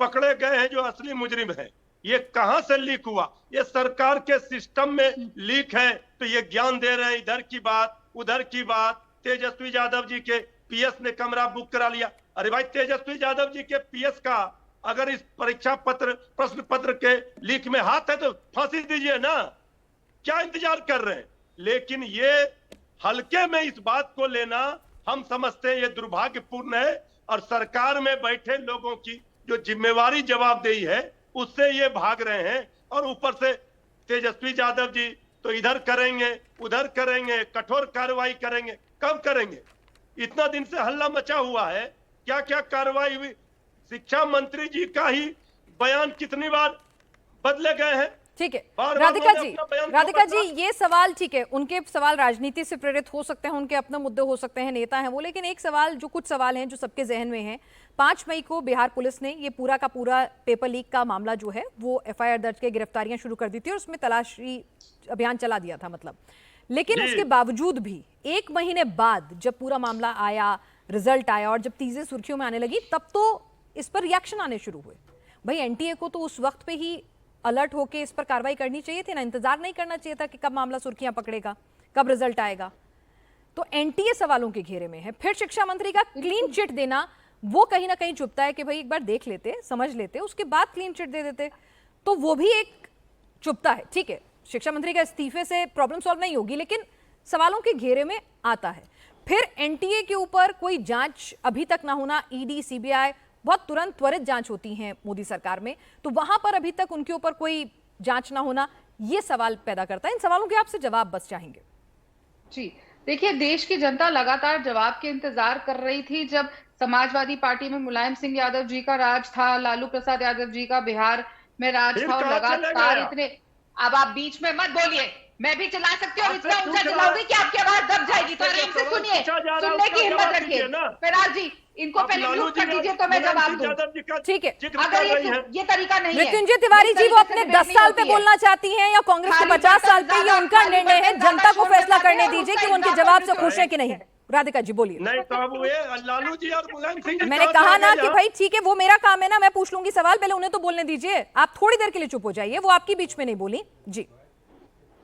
पकड़े गए हैं जो असली मुजरिम है? ये कहां से लीक हुआ? ये सरकार के सिस्टम में लीक है, तो ये ज्ञान दे रहे हैं, इधर की बात उधर की बात। तेजस्वी यादव जी के पीएस ने कमरा बुक करा लिया। अरे भाई, तेजस्वी यादव जी के पीएस का अगर इस परीक्षा पत्र प्रश्न पत्र के लीक में हाथ है तो फांसी दीजिए ना, क्या इंतजार कर रहे हैं? लेकिन ये हल्के में इस बात को लेना, हम समझते हैं ये दुर्भाग्यपूर्ण है, और सरकार में बैठे लोगों की जो जिम्मेवारी जवाबदेही है उससे ये भाग रहे हैं। और ऊपर से तेजस्वी यादव जी तो इधर करेंगे उधर करेंगे, कठोर कार्रवाई करेंगे। कब करेंगे? इतना दिन से हल्ला मचा हुआ है, क्या क्या कार्रवाई हुई? शिक्षा मंत्री जी का ही बयान कितनी बार बदले गए हैं। ठीक है राधिका जी ये सवाल, ठीक है, उनके सवाल राजनीति से प्रेरित हो सकते हैं, उनके अपने मुद्दे हो सकते हैं, नेता हैं वो, लेकिन एक सवाल जो कुछ सवाल हैं जो सबके जहन में हैं। 5 मई को बिहार पुलिस ने ये पूरा का पूरा पेपर लीक का मामला जो है वो एफआईआर दर्ज के गिरफ्तारियां शुरू कर दी थी और उसमें तलाशी अभियान चला दिया था मतलब। लेकिन उसके बावजूद भी 1 महीने बाद जब पूरा मामला आया, रिजल्ट आया और जब चीजें सुर्खियों में आने लगी, तब तो इस पर रिएक्शन आने शुरू हुए। भाई एनटीए को तो उस वक्त पे ही अलर्ट होके इस पर कार्रवाई करनी चाहिए थी ना, इंतजार नहीं करना चाहिए था कि कब मामला सुर्खियां पकड़ेगा, कब रिजल्ट आएगा। तो एनटीए सवालों के घेरे में है। फिर शिक्षा मंत्री का क्लीन चिट देना, वो कहीं ना कहीं चुभता है कि भाई एक बार देख लेते, समझ लेते, उसके बाद क्लीन चिट दे देते, तो वो भी एक चुभता है। ठीक है, शिक्षा मंत्री का इस्तीफे से प्रॉब्लम सॉल्व नहीं होगी, लेकिन सवालों के घेरे में आता है। फिर एनटीए के ऊपर कोई जांच अभी तक ना होना, ईडी सीबीआई बहुत तुरंत त्वरित जांच होती है मोदी सरकार में, तो वहां पर अभी तक उनके ऊपर कोई जांच ना होना, ये सवाल पैदा करता है। इन सवालों के आपसे जवाब बस चाहेंगे। जी, देखिए देश की जनता लगातार जवाब के इंतजार कर रही थी। जब समाजवादी पार्टी में मुलायम सिंह यादव जी का राज था, लालू प्रसाद यादव जी का बिहार में राज फिर था, और कहाँ चले लगातार गए आप? इतने, अब आप बीच में मत बोलिए, मैं भी चिल्ला सकती हूँ और आप इतना फिर ऊंचा क्यों चिल्लाऊंगी कि आपकी आवाज दब जाएगी। तो आपसे आराम से जब सुनिए, पूछा जा रहा है, सुनने की उसका हिम्मत जवाब रखिए। दीजिए ना। फिराज जी, इनको आप पहले लालू म्यूट जी कर दीजिए तो मैं मुलायम जवाब सिंह दूं। यादव जी का ठीक है। जिक्र अगर कर रही हैं। ये तरीका नहीं है, मृत्युंजय तिवारी जी, वो अपने 10 साल पे बोलना चाहती हैं या कांग्रेस के 50 साल पे, ये उनका निर्णय है। जनता को फैसला करने दीजिए कि वो उनके जवाब से खुश है कि नहीं। राधिका जी बोलिए। नहीं तो अब ये लालू जी और मुलायम सिंह जी मैंने कहाँ कहा चले ना गए कि यहाँ? भाई ठीक है, वो मेरा काम है ना, मैं पूछ लूंगी सवाल, पहले उन्हें तो बोलने दीजिए। आप थोड़ी देर के लिए चुप हो जाइए, वो आपकी बीच में नहीं बोली जी।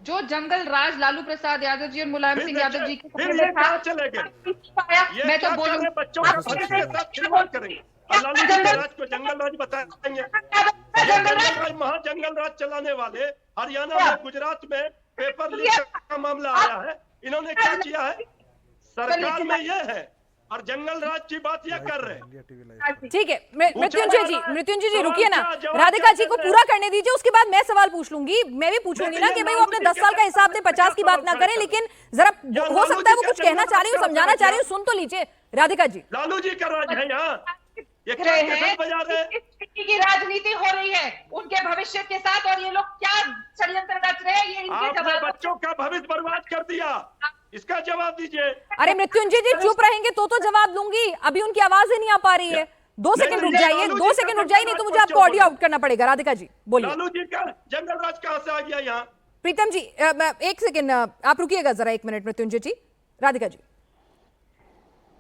जो जंगल राज लालू प्रसाद यादव जी और मुलायम फिर सिंह यादव जी के फिर समय ये में था, कहाँ चले गए? ये मैं क्या तो कर रहे बोलूं, हैं? बच्चों का भविष्य के साथ खिलवाड़ करेंगे और लालू जी के राज को जंगल राज बताएंगे। जंगल राज, महाजंगल राज चलाने वाले हरियाणा में, गुजरात में पेपर लीक का मामला आया है। इन्होंने क्या किया है? सरकार में ये है और जंगल राज की बात ये कर रहे हैं। ठीक है मृत्युंजय जी रुकिए ना, राधिका जी को पूरा करने दीजिए, उसके बाद मैं सवाल पूछ लूंगी। मैं भी पूछूंगी ना कि भाई वो अपने 10 साल का हिसाब से 50 की बात ना करें, लेकिन जरा हो सकता है वो कुछ कहना चाह रही हो, समझाना चाह रही हो, सुन तो लीजिए राधिका जी। लालू जी का राज है यहाँ, ये दिख क्या रहे कैसेट हैं बजा रहे हैं? की राजनीति हो रही है उनके भविष्य के साथ, और ये लोग क्या षड्यंत्र रच रहे हैं, ये इनके आपने जवाब। बच्चों का भविष्य बर्बाद कर दिया, इसका जवाब दीजिए। अरे मृत्युंजय जी चुप रहेंगे तो जवाब दूंगी, अभी उनकी आवाज ही नहीं आ पा रही है। 2 सेकंड रुक जाइए, 2 सेकंड रुक जाइए, नहीं तो मुझे आपको ऑडियो आउट करना पड़ेगा। राधिका जी बोलिए। लालू जी का जंगल राज कहाँ से आ गया यहाँ? प्रीतम जी 1 सेकंड आप रुकिएगा जरा, 1 मिनट। मृत्युंजय जी, राधिका जी।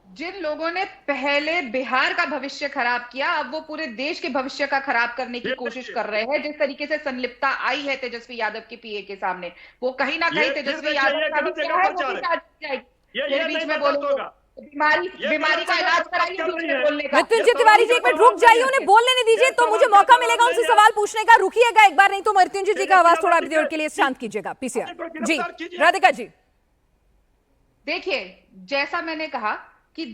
जिन लोगों ने पहले बिहार का भविष्य खराब किया, अब वो पूरे देश के भविष्य का खराब करने की कोशिश कर रहे हैं। जिस तरीके से संलिप्तता आई है तेजस्वी यादव की पीए के सामने, वो कहीं ना कहीं तेजस्वी यादव का भी क्या है, वो भी जाएगी। बीच में बोलूंगा बीमारी का इलाज कराइए, बीच में बोलने का। मृत्युंजय तिवारी जी 1 मिनट रुक जाइए, उन्हें बोलने नहीं दीजिए तो मुझे मौका मिलेगा उनसे सवाल पूछने का। रुकिएगा एक बार, नहीं तो मृत्युंजय जी का आवाज थोड़ा देर के लिए शांत कीजिएगा। पीसीआर जी, राधिका जी। देखिए, जैसा मैंने कहा कि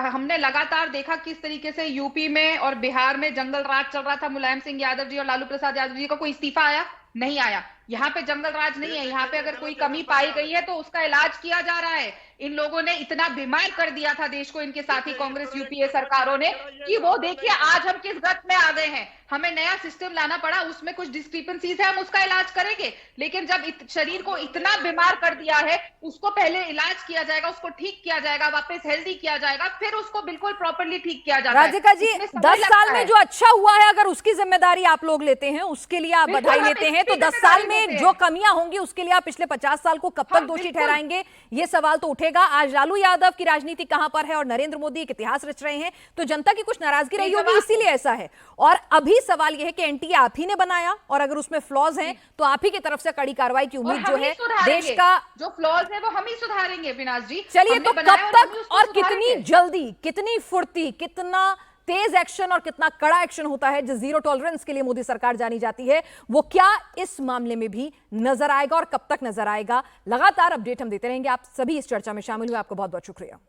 हमने लगातार देखा किस तरीके से यूपी में और बिहार में जंगल राज चल रहा था। मुलायम सिंह यादव जी और लालू प्रसाद यादव जी का कोई इस्तीफा आया? नहीं आया। यहाँ पे जंगल राज नहीं है, यहाँ पे अगर कोई कमी पाई गई है तो उसका इलाज किया जा रहा है। इन लोगों ने इतना बीमार कर दिया था देश को, इनके साथी कांग्रेस यूपीए सरकारों ने, कि वो देखिए आज हम किस गत में आ गए हैं। हमें नया सिस्टम लाना पड़ा, उसमें कुछ डिस्क्रिपेंसीज है, हम उसका इलाज करेंगे। लेकिन जब शरीर को इतना बीमार कर दिया है, उसको पहले इलाज किया जाएगा, उसको ठीक किया जाएगा, वापस हेल्दी किया जाएगा, फिर उसको बिल्कुल प्रॉपरली ठीक किया जाएगा। राधिका जी 10 साल में जो अच्छा हुआ है, अगर उसकी जिम्मेदारी आप लोग लेते हैं, उसके लिए आप बधाई लेते हैं, तो 10 साल में जो कमियां होंगी उसके लिए आप पिछले 50 साल को कब तक दोषी ठहराएंगे? ये सवाल तो उठेगा। आज लालू यादव की राजनीति कहां पर है और नरेंद्र मोदी एक इतिहास रच रहे हैं, तो जनता की कुछ नाराजगी रही होगी, इसीलिए ऐसा है। और अभी सवाल यह है कि एनटीए आप ही ने बनाया, और अगर उसमें फ्लॉज हैं तो आप ही की तरफ से कड़ी कार्रवाई की उम्मीद जो है देश का। जो फ्लॉज है वो हम ही सुधारेंगे विनाश जी। चलिए, तो कब तक और कितनी जल्दी, कितनी फुर्ती, कितना तेज एक्शन और कितना कड़ा एक्शन होता है जिस जीरो टॉलरेंस के लिए मोदी सरकार जानी जाती है, वो क्या इस मामले में भी नजर आएगा और कब तक नजर आएगा? लगातार अपडेट हम देते रहेंगे। आप सभी इस चर्चा में शामिल हुए, आपको बहुत बहुत शुक्रिया।